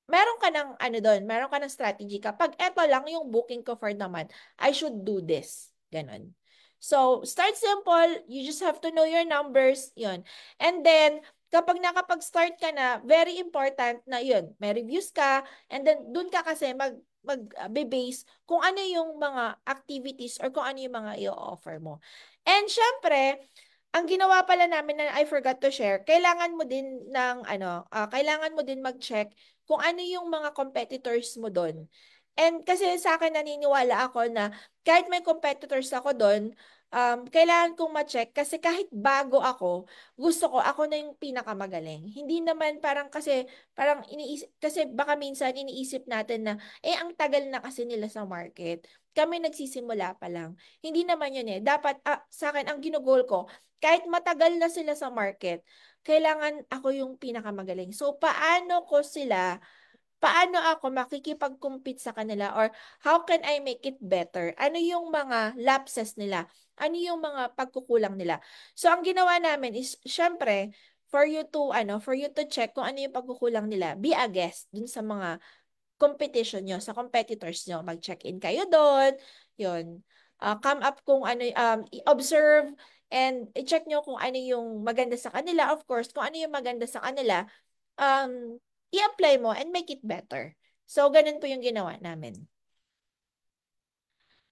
meron ka ng ano doon, meron ka ng strategy. Kapag eto lang yung booking ko for the month, I should do this. Ganon. So, start simple. You just have to know your numbers. Yun. And then, kapag nakapag-start ka na, very important na yun, may reviews ka, and then dun ka kasi mag-base kung ano yung mga activities or kung ano yung mga i-offer mo. And syempre, ang ginawa pala namin na I forgot to share, kailangan mo din kailangan mo din mag-check kung ano yung mga competitors mo doon. And kasi sa akin naniniwala ako na kahit may competitors ako doon, kailangan kong ma-check kasi kahit bago ako, gusto ko ako na yung pinakamagaling. Hindi naman parang parang iniisip kasi baka minsan iniisip natin na ang tagal na kasi nila sa market. Kami nagsisimula pa lang. Hindi naman yun eh. Dapat sa akin ang ginugol ko, kahit matagal na sila sa market, kailangan ako yung pinakamagaling. So paano ako makikipag-compete sa kanila or how can I make it better? Ano yung mga lapses nila? Ano yung mga pagkukulang nila? So ang ginawa namin is syempre for you to check kung ano yung pagkukulang nila. Be a guest dun sa mga competition nyo, sa competitors nyo. Mag-check-in kayo doon. Yun. Come up kung ano, observe and i-check nyo kung ano yung maganda sa kanila. Of course, kung ano yung maganda sa kanila, i-apply mo and make it better. So, ganun po yung ginawa namin.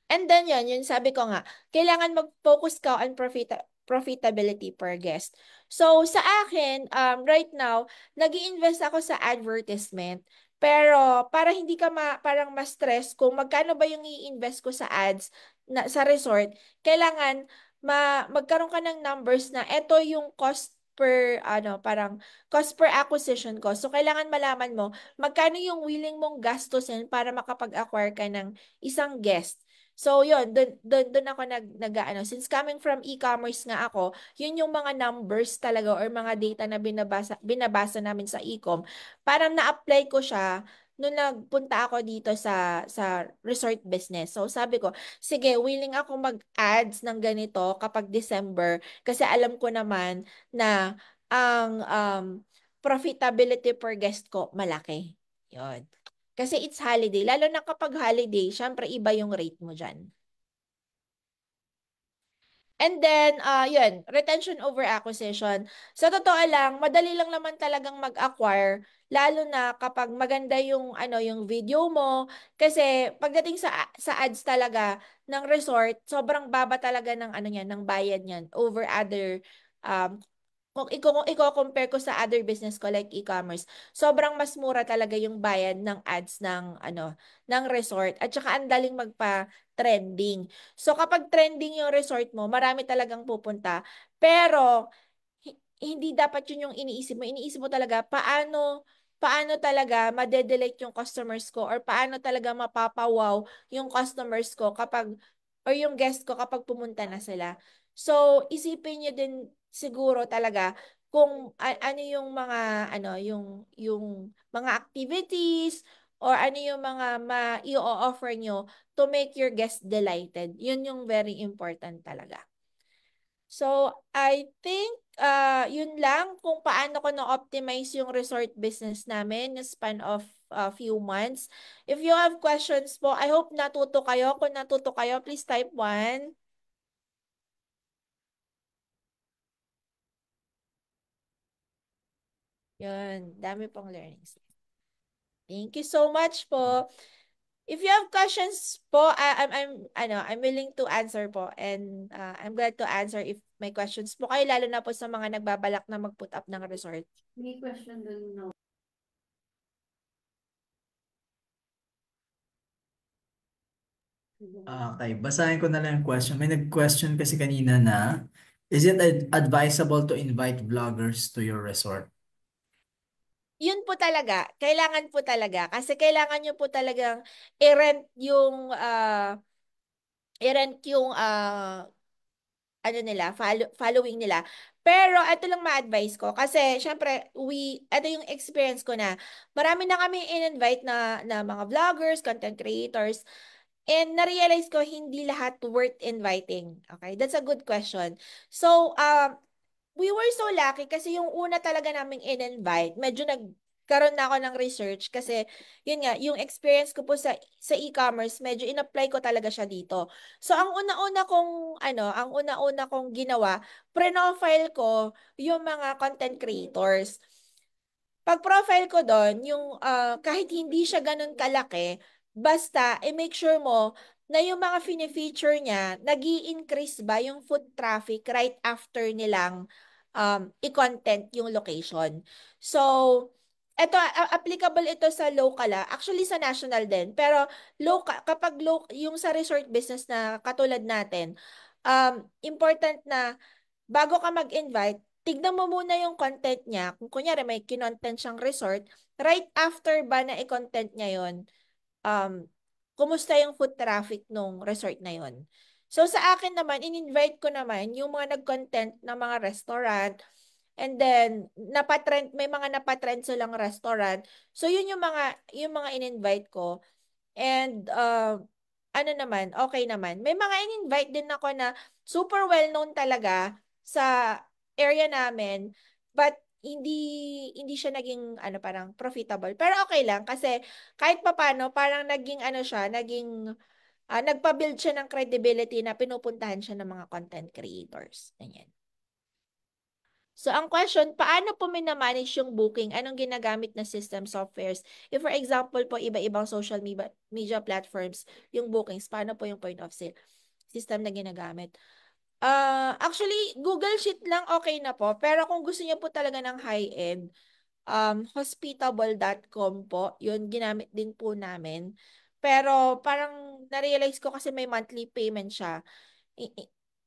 And then yun sabi ko nga, kailangan mag-focus ka on profitability per guest. So, sa akin, right now, nag-i-invest ako sa advertisement. Pero, para hindi ka parang ma-stress kung magkano ba yung i-invest ko sa ads sa resort, kailangan magkaroon ka ng numbers na ito yung parang cost per acquisition cost. So, kailangan malaman mo magkano yung willing mong gastusin para makapag-acquire ka ng isang guest. So, yun, doon ako since coming from e-commerce nga ako, yun yung mga numbers talaga or mga data na binabasa namin sa e-com. Parang na-apply ko siya nung nagpunta ako dito sa resort business. So, sabi ko, sige, willing ako mag-ads ng ganito kapag December kasi alam ko naman na ang profitability per guest ko malaki. Yun. Kasi it's holiday. Lalo na kapag holiday, syempre iba yung rate mo dyan. And then, yun, retention over acquisition. Sa totoo lang, madali lang naman talagang mag-acquire, lalo na kapag maganda yung video mo. Kasi pagdating sa ads talaga ng resort, sobrang baba talaga ng ng bayad niyan over other um, kung i-compare ko sa other business ko like e-commerce, sobrang mas mura talaga yung bayad ng ads ng resort at saka ang daling magpa-trending. So kapag trending yung resort mo, marami talagang pupunta. Pero hindi dapat yun yung iniisip mo. Iniisip mo talaga paano talaga madedelete yung customers ko or paano talaga mapapawaw yung customers ko kapag or yung guest ko kapag pumunta na sila. So, isipin niyo din siguro talaga kung ano yung mga yung mga activities or ano yung mga i-offer nyo to make your guest delighted. Yun yung very important talaga. So, I think yun lang kung paano ko na-optimize yung resort business namin na span of few months. If you have questions po, I hope natuto kayo. Kung natuto kayo, please type 1. Yun, dami pong learnings. Thank you so much po. If you have questions po, I'm willing to answer po and I'm glad to answer if may questions po kayo lalo na po sa mga nagbabalak na mag-put up ng resort.
May question dun, no?
Okay, basahin ko na lang yung question. May nag-question kasi kanina na, is it advisable to invite vloggers to your resort?
Yun po talaga, kailangan po talaga kasi kailangan nyo po talagang i-rent yung i-rent yung following nila Pero ito lang ma-advise ko kasi syempre ito yung experience ko na marami na kami in-invite na mga vloggers, content creators, and na-realize ko hindi lahat worth inviting. Okay? That's a good question. So, we were so lucky kasi yung una talaga naming in-invite, medyo nagkaroon na ako ng research kasi yun nga, yung experience ko po sa e-commerce, medyo in-apply ko talaga siya dito. So ang una-una kong ginawa, pre-profile ko yung mga content creators. Pag profile ko doon, yung kahit hindi siya ganun kalaki, basta i-make sure mo na yung mga fini-feature niya, nag increase ba yung foot traffic right after nilang i-content yung location. So, applicable ito sa local actually sa national din. Pero kapag yung sa resort business na katulad natin, important na bago ka mag-invite, tignan mo muna yung content niya. Kung kunyari may kinontent siyang resort, right after ba na i-content niya yon, um, kumusta yung foot traffic nung resort na yon. So sa akin naman, in-invite ko naman yung mga nag-content ng mga restaurant, and then may mga napatrend silang restaurant. So yun yung mga in-invite ko. And ano naman, okay naman. May mga in-invite din ako na super well-known talaga sa area namin, but hindi siya naging ano parang profitable. Pero okay lang kasi kahit papaano parang naging ano siya, nagpa-build siya ng credibility na pinupuntahan siya ng mga content creators. Ganyan. So, ang question, paano po minamanage yung booking? Anong ginagamit na system softwares? If for example po, iba-ibang social media platforms, yung bookings, paano po yung point of sale system na ginagamit? Actually, Google Sheet lang okay na po. Pero kung gusto niyo po talaga ng high-end, hospitable.com po, yun ginamit din po namin. Pero parang na-realize ko kasi may monthly payment siya.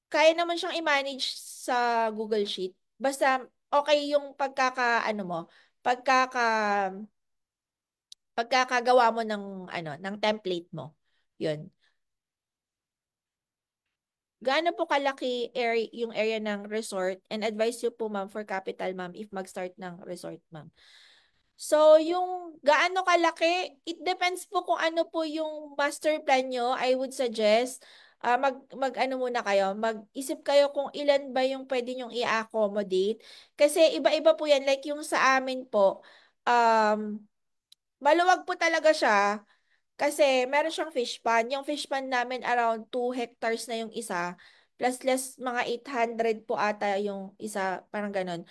Kaya naman siyang i-manage sa Google Sheet. Basta okay yung ano mo, pagkaka pagkakagawa mo ng template mo. 'Yun. Gaano po kalaki yung area ng resort, and advise you po ma'am for capital ma'am if mag-start ng resort ma'am? So, yung gaano kalaki, it depends po kung ano po yung master plan nyo. I would suggest, mag-ano muna kayo, mag-isip kayo kung ilan ba yung pwede nyong i-accommodate. Kasi iba-iba po yan. Like yung sa amin po, maluwag po talaga siya. Kasi meron siyang fish pond. Yung fish pond namin around 2 hectares na yung isa. Plus less mga 800 po ata yung isa. Parang ganun.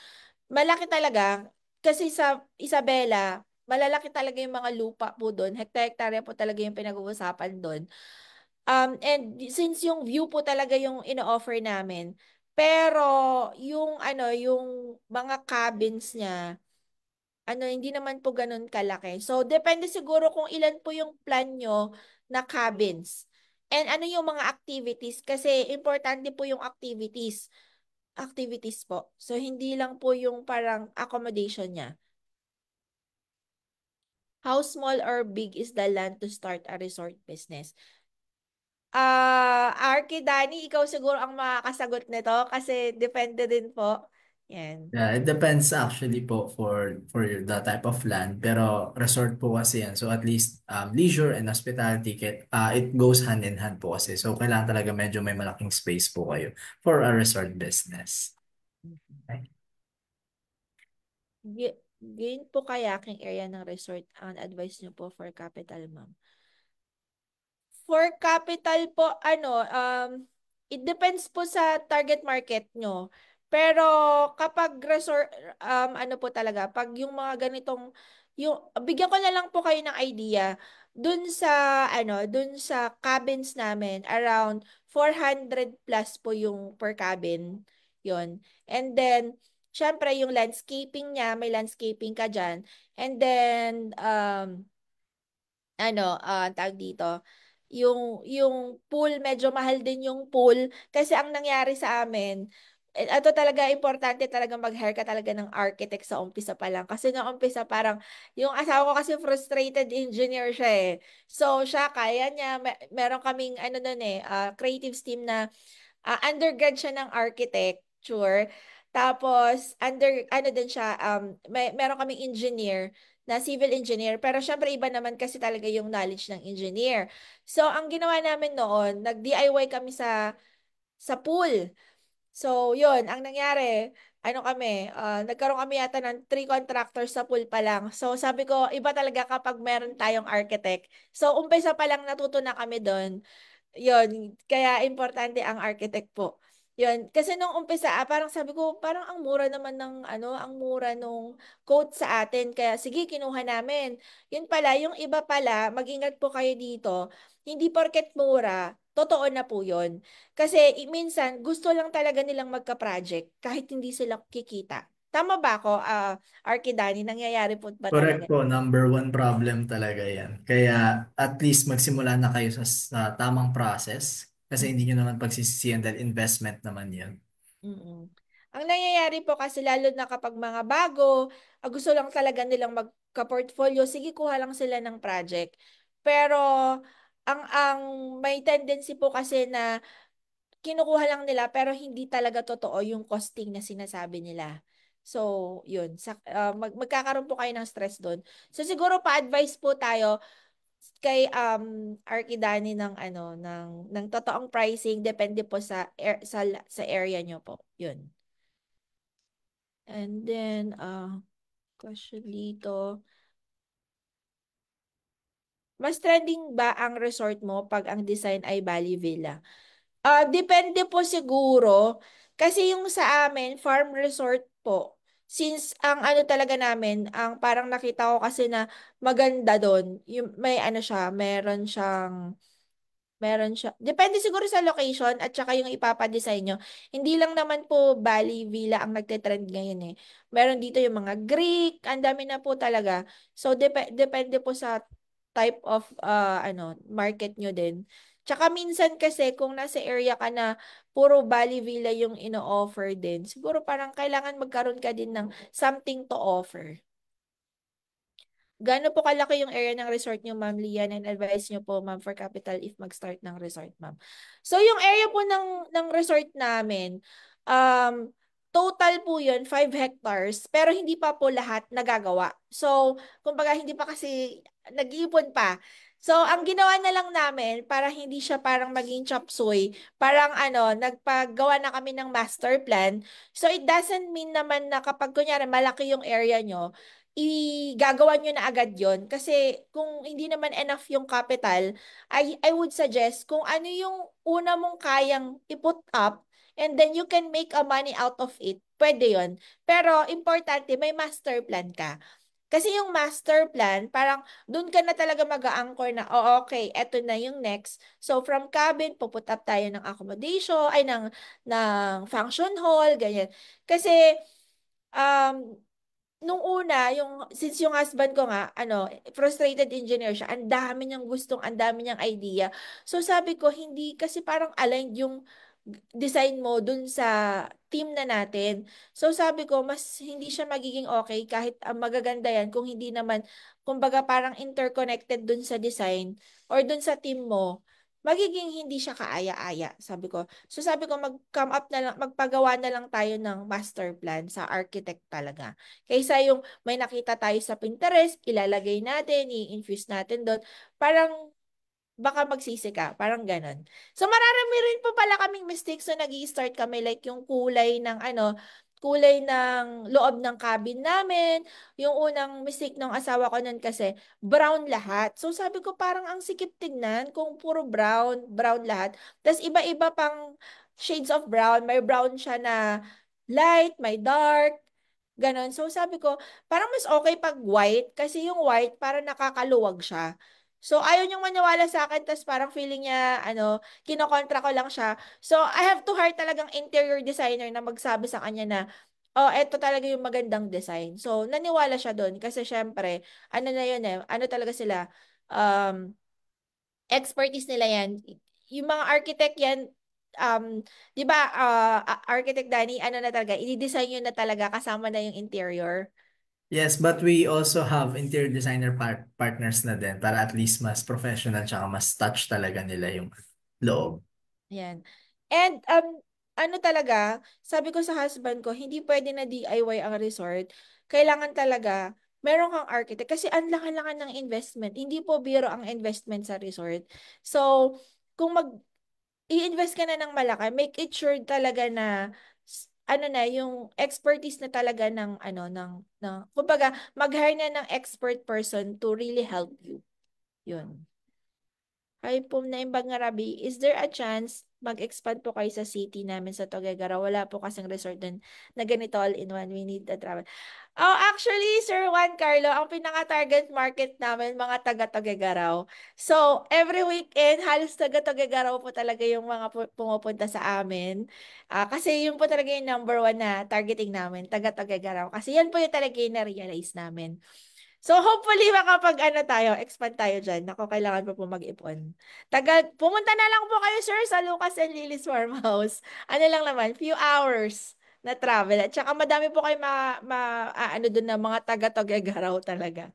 Malaki talaga. Kasi sa Isabela, malalaki talaga yung mga lupa po doon. Hektar-hektarya po talaga yung pinag-uusapan doon. And since yung view po talaga yung ino-offer namin, pero yung mga cabins niya, hindi naman po ganun kalaki. So, depende siguro kung ilan po yung plan nyo na cabins. And ano yung mga activities. Kasi importante po yung activities. Activities po. So, hindi lang po yung parang accommodation niya. How small or big is the land to start a resort business? Arky, Dani, ikaw siguro ang makakasagot nito kasi depende din po. Yan.
Yeah, it depends actually po for the type of land. Pero resort po kasi yan. So at least leisure and hospitality, it goes hand in hand po kasi. So kailangan talaga medyo may malaking space po kayo for a resort business. Okay.
Gain po kayaking area ng resort ang advice nyo po for capital, ma'am. For capital po, it depends po sa target market nyo. Pero kapag resort, ano po talaga, pag yung mga ganitong, bigyan ko na lang po kayo ng idea. Dun sa cabins namin, around 400 plus po yung per cabin. Yun. And then, syempre, yung landscaping niya, may landscaping ka dyan. And then, tawag dito, yung pool, medyo mahal din yung pool kasi ang nangyari sa amin, ito talaga importante talaga mag-hire ka talaga ng architect sa umpisa pa lang kasi nung umpisa parang yung asawa ko kasi frustrated engineer siya eh. So siya kaya niya, meron kaming creatives team na undergrad siya ng architecture. Tapos, ano din siya, meron kaming engineer na civil engineer. Pero syempre, iba naman kasi talaga yung knowledge ng engineer. So, ang ginawa namin noon, nag-DIY kami sa pool. So, yun, ang nangyari, ano kami, nagkaroon kami yata ng 3 contractors sa pool pa lang. So, sabi ko, iba talaga kapag meron tayong architect. So, umpisa pa lang natuto na kami doon. Yun, kaya importante ang architect po. Yun, kasi nung umpisa, parang sabi ko, parang ang mura naman ng, ang mura nung quote sa atin. Kaya sige, kinuha namin. Yun pala, yung iba pala, mag-ingat po kayo dito, hindi porket mura, totoo na po yun. Kasi minsan, gusto lang talaga nilang magka-project kahit hindi sila kikita. Tama ba ako, Arkidani? Nangyayari po ba
Correct
talaga?
po, number one problem talaga yan. Kaya at least magsimula na kayo sa tamang process kasi hindi nyo naman pagsisisihan dahil investment naman yan.
Mm. Ang nangyayari po kasi lalo na kapag mga bago, gusto lang talaga nilang magka-portfolio, sige kuha lang sila ng project. Pero ang may tendency po kasi na kinukuha lang nila pero hindi talaga totoo yung costing na sinasabi nila. So, yun, magkakaroon po kayo ng stress doon. So siguro pa-advise po tayo kay Arkidani ng ng totoong pricing depende po sa area nyo po. Yun. And then, question dito. Mas trending ba ang resort mo pag ang design ay Bali Villa? Depende po siguro. Kasi yung sa amin, farm resort po. Since ang ano talaga namin, ang parang nakita ko kasi na maganda doon, yung may ano siya, meron siya. Depende siguro sa location at saka yung ipapadesign nyo. Hindi lang naman po Bali Villa ang nagte-trend ngayon eh. Meron dito yung mga Greek, ang dami na po talaga. So depende po sa type of market nyo din. Tsaka minsan kasi kung nasa area ka na puro Bali Villa yung ino-offer din, siguro parang kailangan magkaroon ka din ng something to offer. Gaano po kalaki yung area ng resort niyo, Ma'am Lian, and advice niyo po, Ma'am, for capital if mag-start ng resort, Ma'am. So, yung area po ng resort namin, um, total po yun, 5 hectares, pero hindi pa po lahat nagagawa. So, kumbaga, hindi pa kasi nag-iipon pa. So, ang ginawa na lang namin, para hindi siya parang maging chop suey, parang nagpagawa na kami ng master plan. So, it doesn't mean naman na kapag kunyari malaki yung area nyo, igagawa nyo na agad yon. Kasi kung hindi naman enough yung capital, I would suggest kung ano yung una mong kayang i-put up and then you can make a money out of it, pwede yon. Pero importante, may master plan ka. Kasi yung master plan, parang dun ka na talaga mag-a-anchor na, oh, okay, eto na yung next. So, from cabin, puput up tayo ng accommodation, ay, ng function hall, ganyan. Kasi, um, nung una, since yung husband ko nga, frustrated engineer siya, ang dami niyang idea. So sabi ko, hindi, kasi parang aligned yung design mo dun sa team na natin. So sabi ko, mas hindi siya magiging okay kahit magaganda yan kung hindi naman, kumbaga parang interconnected dun sa design or dun sa team mo, magiging hindi siya kaaya-aya, sabi ko. So sabi ko, mag-come up na lang, magpagawa na lang tayo ng master plan sa architect talaga. Kaysa yung may nakita tayo sa Pinterest, ilalagay natin, i-infuse natin doon. Parang baka magsisi ka. Parang ganon. So mararami rin po pala kaming mistakes na nag-i-start kami. Like yung kulay ng loob ng cabin namin. Yung unang mistake ng asawa ko nun kasi brown lahat. So sabi ko parang ang sikip tignan kung puro brown, brown lahat. Tapos iba-iba pang shades of brown. May brown siya na light, may dark, ganon. So sabi ko, parang mas okay pag white kasi yung white parang nakakaluwag siya. So ayaw niyang maniwala sa akin tapos parang feeling niya kinokontra ko lang siya. So I have to hire talagang interior designer na magsabi sa kanya na oh, eto talaga yung magandang design. So naniwala siya doon kasi syempre ano na yun ano talaga sila um expertise nila yan. Yung mga architect yan, 'di ba, architect Danny, ano na talaga, i-design yun na talaga kasama na yung interior.
Yes, but we also have interior designer partners na din para at least mas professional tsaka mas touch talaga nila yung loob.
Yan. And ano talaga, sabi ko sa husband ko, hindi pwede na DIY ang resort. Kailangan talaga, meron kang architect. Kasi ang laki-laki ng investment. Hindi po biro ang investment sa resort. So, kung i-invest ka na ng malaki, make it sure talaga na ano na yung expertise na talaga ng kumbaga mag-hire na ng expert person to really help you. Yun. Hi po na Ngarabi, is there a chance mag-expand po kayo sa city namin sa Tuguegarao? Wala po kasing resort dun na ganito all in one. We need the travel. Oh, actually, Sir Juan Carlo, ang pinaka-target market namin, mga taga-Tuguegarao. So, every weekend, halos taga-Tuguegarao po talaga yung mga pumupunta sa amin. Kasi yun po talaga yung number one na targeting namin, taga-Tuguegarao. Kasi yan po yung talaga yung na-realize namin. So hopefully tayo, expand tayo dyan. Ako, kailangan pa po mag-ipon. Pumunta na lang po kayo, sir, sa Lucas and Lily's Farmhouse. Ano lang naman, few hours na travel. At saka madami po kayo doon na mga taga-Tuguegarao talaga.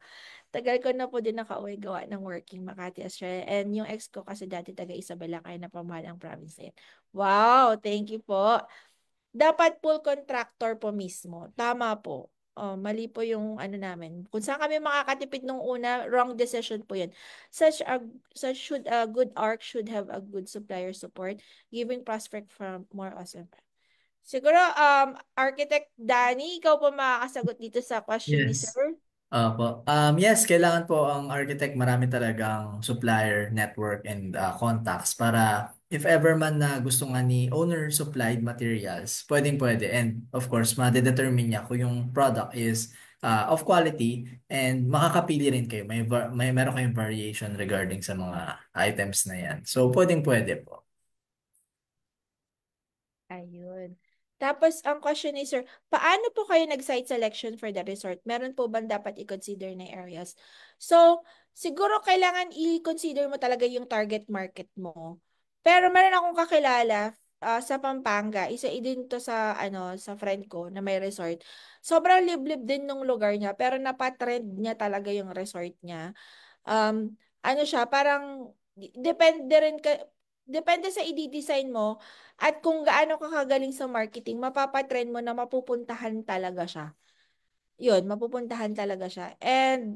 Tagal ko na po din nakauwi gawa ng working Makati, Australia. And yung ex ko kasi dati taga Isabela, kaya napamahal ang province na yun. Wow, thank you po. Dapat full contractor po mismo. Tama po. Mali po yung ano namin. Kung saan kami makakatipid nung una, wrong decision po yun. Such a good arc should have a good supplier support, giving prospect from more awesome. Siguro, Architect Danny, ikaw po makakasagot dito sa question ni
Yes.
Sir.
Opo. Yes, kailangan po ang architect marami talagang supplier network and contacts para if ever man na gusto nga ni owner supplied materials, pwedeng pwede. And of course, ma-determine niya kung yung product is of quality and makakapili rin kayo. Meron kayong variation regarding sa mga items na yan. So, pwedeng pwede po.
Ayun. Tapos, ang question is, sir, paano po kayo nag-site selection for the resort? Meron po bang dapat i-consider na areas? So, siguro kailangan i-consider mo talaga yung target market mo. Pero meron akong kakilala sa Pampanga, isa din to sa sa friend ko na may resort. Sobrang liblib din nung lugar niya, pero napatrend niya talaga yung resort niya. Siya, parang depende rin depende sa i-design mo at kung gaano ka kagaling sa marketing, mapapatrend mo na mapupuntahan talaga siya. Yun, mapupuntahan talaga siya. And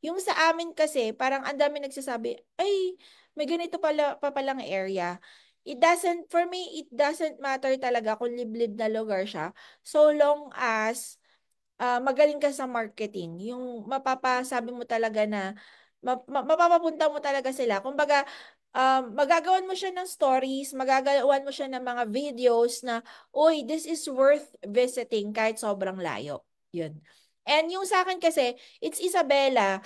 yung sa amin kasi, parang ang dami nagsasabi, ay, may ganito pa palang area. For me, it doesn't matter talaga kung liblib na lugar siya. So long as magaling ka sa marketing. Yung mapapasabi mo talaga na mapapapunta mo talaga sila. Kumbaga, magagawan mo siya ng stories, magagawan mo siya ng mga videos na, uy, this is worth visiting kahit sobrang layo. Yun. And yung sa akin kasi, it's Isabela.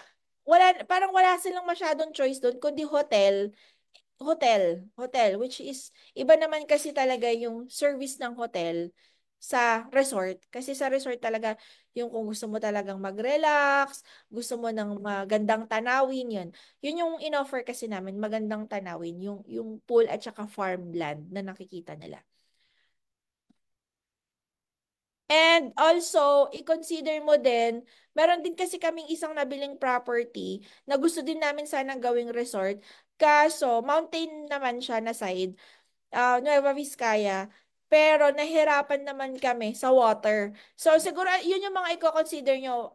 Parang wala silang masyadong choice doon, kundi hotel, which is, iba naman kasi talaga yung service ng hotel sa resort. Kasi sa resort talaga, yung kung gusto mo talagang mag-relax, gusto mo ng magandang tanawin, yun. Yun yung in-offer kasi namin, magandang tanawin, yung pool at saka farmland na nakikita nila. And also, i-consider mo din, meron din kasi kaming isang nabiling property na gusto din namin sanang gawing resort. Kaso, mountain naman siya na side, Nueva Vizcaya. Pero nahirapan naman kami sa water. So siguro yun yung mga i-consider nyo.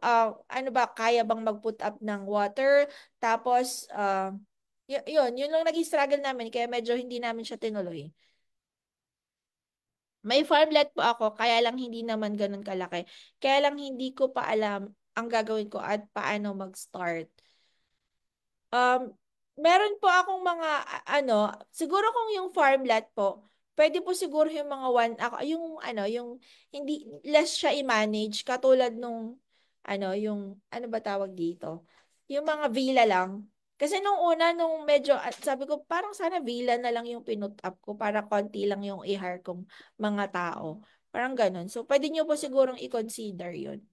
Ano ba, kaya bang mag-put up ng water? Tapos, yun lang naging struggle namin. Kaya medyo hindi namin siya tinuloy. May farmlet po ako, kaya lang hindi naman ganun kalaki. Kaya lang hindi ko pa alam ang gagawin ko at paano mag-start. Um, Meron po akong mga siguro kung yung farmland po, pwede po siguro yung mga yung hindi less siya i-manage katulad nung yung ano ba tawag dito? Yung mga villa lang. Kasi nung una nung medyo sabi ko parang sana villa na lang yung pinut up ko para konti lang yung i-hire kong mga tao. Parang ganun. So pwede niyo po sigurong i-consider 'yun.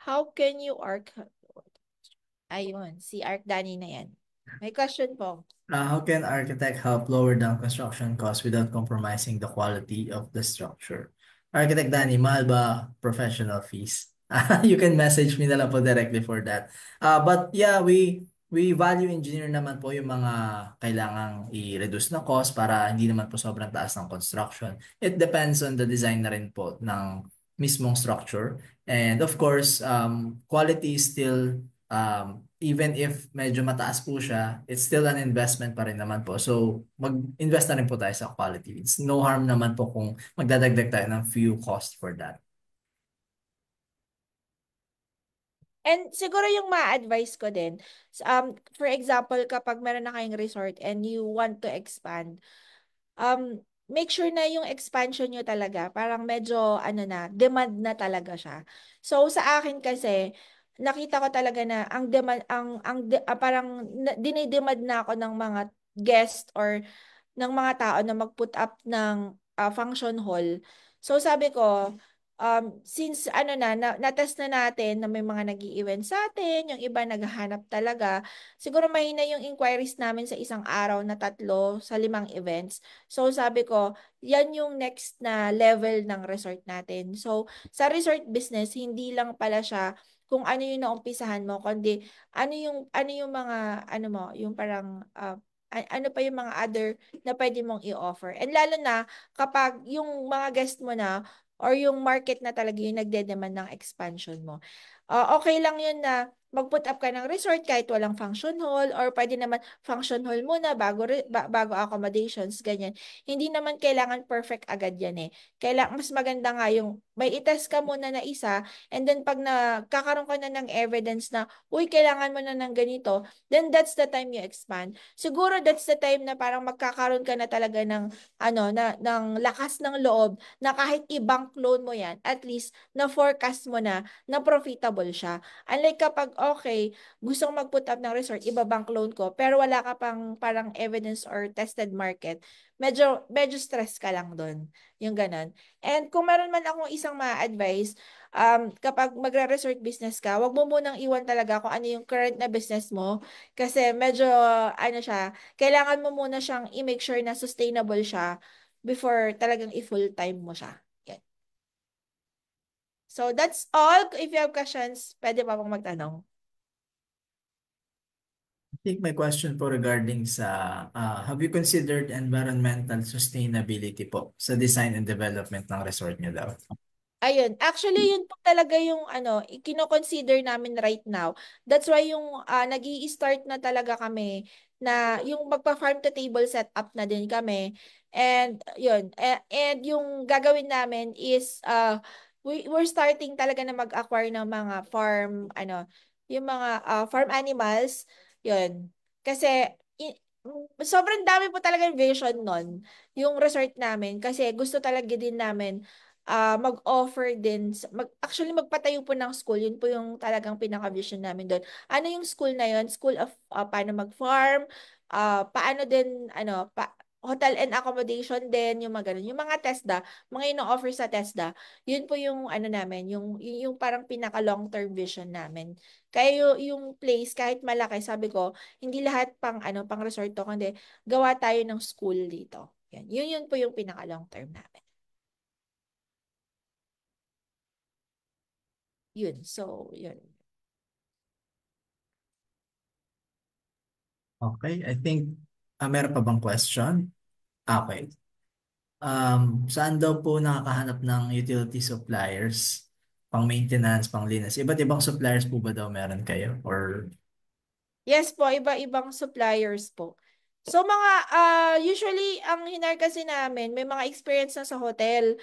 How can you Ayun, si Arc Danny na yan. May question po.
How can architect help lower down construction costs without compromising the quality of the structure? Architect Danny, mahal ba professional fees? You can message me na lang po directly for that. But yeah, we value engineer naman po yung mga kailangang i-reduce na cost para hindi naman po sobrang taas ng construction. It depends on the design na rin po ng mismong structure. And of course, quality is still, even if medyo mataas po siya, it's still an investment pa rin naman po. So, mag-invest na rin po tayo sa quality. It's no harm naman po kung magdadagdag tayo ng few cost for that.
And siguro yung ma-advise ko din, for example, kapag meron na kayong resort and you want to expand, make sure na yung expansion nyo talaga, parang medyo, ano na, demand na talaga siya. So, sa akin kasi, nakita ko talaga na ang demand, parang dinidemand na ako ng mga guest or ng mga tao na mag-put up ng function hall. So sabi ko, since ano na-test na natin na may mga nag-i-event sa atin, yung iba naghahanap talaga, siguro mahina yung inquiries namin sa isang araw na 3 sa 5 events. So sabi ko, yan yung next na level ng resort natin. So sa resort business, hindi lang pala siya kung ano yung naumpisahan mo, kundi ano yung mga ano mo, yung parang ano pa yung mga other na pwede mong i-offer. And lalo na kapag yung mga guest mo na or yung market na talaga yung nagde-demand ng expansion mo. Okay lang yun na mag-put up ka ng resort kahit walang function hall or pwede naman function hall muna bago accommodations, ganyan. Hindi naman kailangan perfect agad yan eh. Mas maganda nga yung may itest ka muna na isa and then pag nagkakaroon ka na ng evidence na uy, kailangan mo na ng ganito, then that's the time you expand. Siguro that's the time na parang magkakaroon ka na talaga ng ng lakas ng loob na kahit i-bank loan mo yan, at least na forecast mo na profitable siya. Unlike kapag okay, gusto kong mag-put up ng resort, iba-bank loan ko, pero wala ka pang parang evidence or tested market, medyo stress ka lang doon. Yung ganon. And kung meron man akong isang ma-advise, kapag magre-resort business ka, wag mo munang iwan talaga kung ano yung current na business mo kasi medyo, ano siya, kailangan mo muna siyang i-make sure na sustainable siya before talagang i-full time mo siya. Yan. So, that's all. If you have questions, pwede pa pong magtanong.
I think my question po regarding sa, have you considered environmental sustainability po sa design and development ng resort niyo daw?
Ayun. Actually, yun po talaga yung kino-consider namin right now. That's why yung nag-i-start na talaga kami na yung magpa-farm to table setup na din kami. And yun. And yung gagawin namin is we're starting talaga na mag-acquire ng mga yung mga farm animals. Yun. Kasi sobrang dami po talaga yung vision nun, yung resort namin. Kasi gusto talaga din namin mag-offer din, actually magpatayo po ng school, yun po yung talagang pinaka-vision namin doon. Ano yung school na yun? School of paano mag-farm, paano din, hotel and accommodation din, yung mga ganun. Yung mga TESDA, mga ino-offer sa TESDA, yun po yung namin, yung parang pinaka long-term vision namin. Kaya yung place, kahit malaki, sabi ko, hindi lahat pang resort to, kundi gawa tayo ng school dito. Yan. Yun po yung pinaka long-term namin. Yun. So, yun.
Okay, I think, meron pa bang question? Okay. Saan daw po nakakahanap ng utility suppliers? Pang maintenance, pang linis. Iba't ibang suppliers po ba daw meron kayo? Or
Yes po, iba-ibang suppliers po. So, usually, ang hinar kasi namin, may mga experience na sa hotel.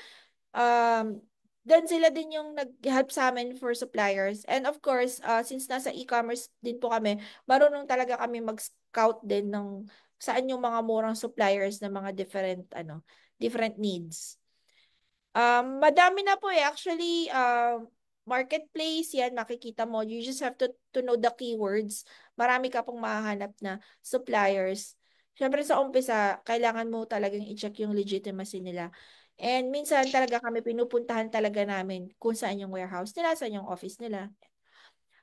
Um, then sila din yung nag-help sa amin for suppliers. And of course, since nasa e-commerce din po kami, marunong talaga kami mag-scout din ng saan yung mga murang suppliers na mga different needs. Madami na po eh. Actually, marketplace yan, makikita mo. You just have to know the keywords. Marami ka pong mahahanap na suppliers. Siyempre sa umpisa, kailangan mo talagang i-check yung legitimacy nila. And minsan talaga kami pinupuntahan talaga namin kung saan yung warehouse nila, saan yung office nila.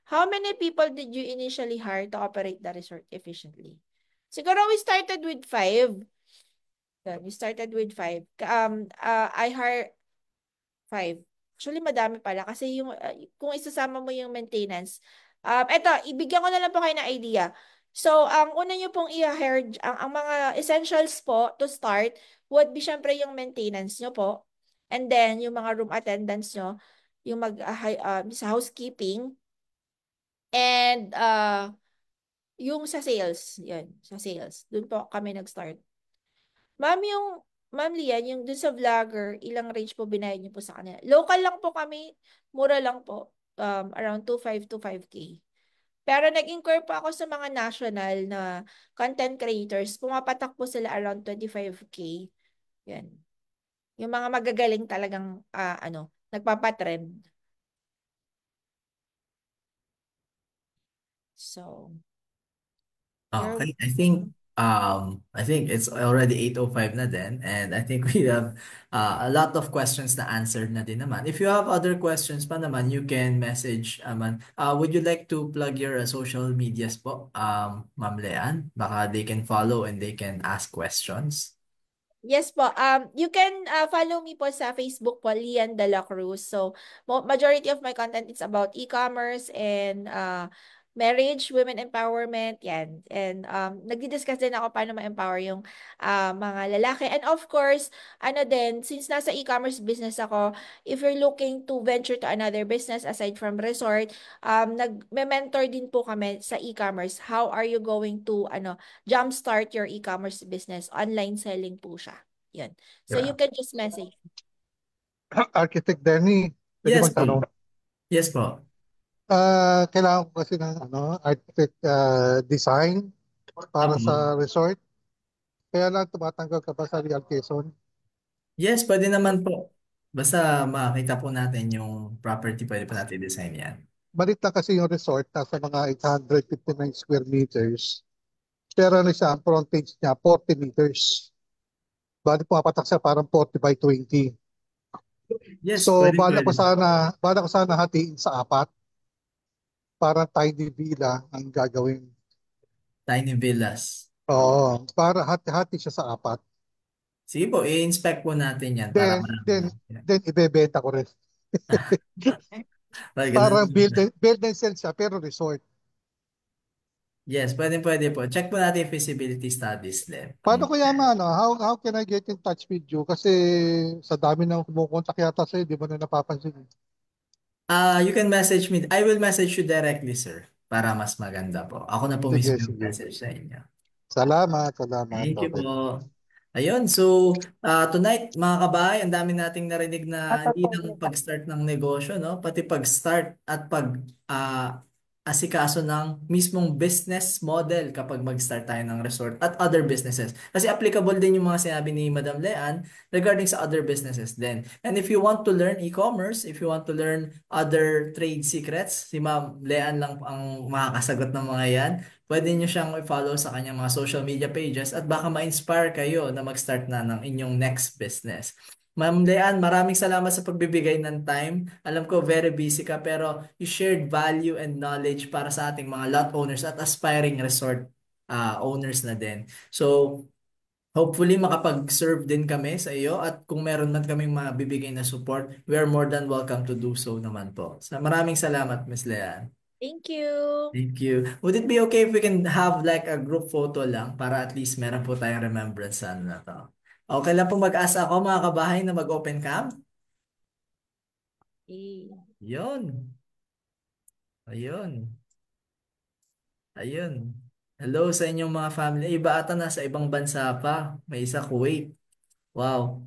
How many people did you initially hire to operate the resort efficiently? Siguro we started with 5. Yeah, we started with 5. I hire 5. Actually, madami pala. Kasi kung isasama mo yung maintenance. Eto, ibigyan ko na lang po kayo ng idea. So, ang una nyo pong i-hair, ang mga essentials po to start would be syempre yung maintenance nyo po. And then, yung mga room attendants nyo, yung sa housekeeping. And yung sa sales, yun, sa sales. Doon po kami nag-start. Ma'am, Ma'am Lian, yung dun sa vlogger, ilang range po binayad niyo po sa kanila? Local lang po kami, mura lang po. Around 2.5 to 5K. Pero nag-inquire po ako sa mga national na content creators. Pumapatak po sila around 25K. Yan. Yung mga magagaling talagang, nagpapatrend. So, you're
Okay, I think it's already 8:05 na din, and I think we have a lot of questions na answered na din naman. If you have other questions pa naman, you can message man. Would you like to plug your social medias po, Ma'am Leanne? Baka they can follow and they can ask questions.
Yes po. You can follow me po sa Facebook po, Lian De La Cruz. So, majority of my content is about e-commerce and marriage, women empowerment, yan. And nagdi-discuss din ako paano ma-empower yung mga lalaki. And of course, ano din, since nasa e-commerce business ako, if you're looking to venture to another business aside from resort, nag-mentor din po kami sa e-commerce. How are you going to jumpstart your e-commerce business? Online selling po siya. Yun. So you
Yeah.
can just message.
Architect Danny, pwede
Yes
magtanong.
po. Yes po.
Kailangan ko kasi ng architect design para
Okay.
sa resort. Kaya lang tumatanggap ka ba sa Real Quezon?
Yes, pwede naman po. Basta makita po natin yung property, pwede po natin design yan.
Balit lang kasi yung resort, nasa mga 859 square meters. Pero ano siya, ang frontage niya, 40 meters. Bali pumapatak siya parang 40 by 20.
Yes,
So,
pwede pwede.
bala ko sana hatiin sa apat. Parang tiny villa ang gagawin.
Tiny villas.
Oo, para hati-hati siya sa apat.
Sige po, i-inspect po natin yan para
Then, then,
marami.
then ibebenta ko rin.
Well, ganun.
Parang build and sell siya, pero resort.
Yes, pwede pwede po. Check po natin yung feasibility studies din.
Paano kaya how can I get in touch with you? Kasi sa dami ng kumukontak yata sa'yo, di mo na napapansin.
You can message me. I will message you directly, sir. Para mas maganda po. Ako na po mismo
Sige,
yung
sige.
message sa inyo.
Salamat, salamat.
Thank you
Okay.
po. Ayun, so tonight mga kabahay, ang dami nating narinig na hindi lang pag-start ng negosyo, no? Pati pag-start at asikaso ng mismong business model kapag mag-start tayo ng resort at other businesses. Kasi applicable din yung mga sinabi ni Madam Leanne regarding sa other businesses din. And if you want to learn e-commerce, if you want to learn other trade secrets, si Ma'am Leanne lang ang makakasagot ng mga yan. Pwede nyo siyang i-follow sa kanyang mga social media pages at baka ma-inspire kayo na mag-start na ng inyong next business. Ma'am Leanne, maraming salamat sa pagbibigay ng time. Alam ko very busy ka pero you shared value and knowledge para sa ating mga lot owners at aspiring resort owners na din. So, hopefully makapag-serve din kami sa iyo at kung meron man kaming mabibigay na support, we are more than welcome to do so naman po. So, maraming salamat, Miss Leanne.
Thank you.
Thank you. Would it be okay if we can have like a group photo lang para at least meron po tayong remembrance sa ano na to? Okay lang po mag-asa ako mga kabahay na mag-open cam?
Eh.
Yun. Ayun. Ayun. Hello sa inyong mga family. Iba ata nasa ibang bansa pa. May isa Kuwait. Wow.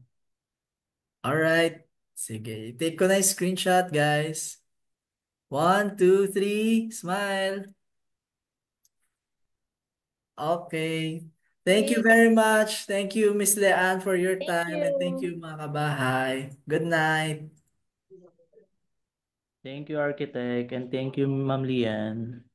Alright. Sige. Take ko na yung screenshot, guys. 1, 2, 3. Smile. Okay. Thank you
Great.
very much. Thank you, Miss Leanne, for your
Thank
time. And thank
you.
you, mga kabahay. Good night.
Thank you, Architect, and thank you, Ma'am Lian.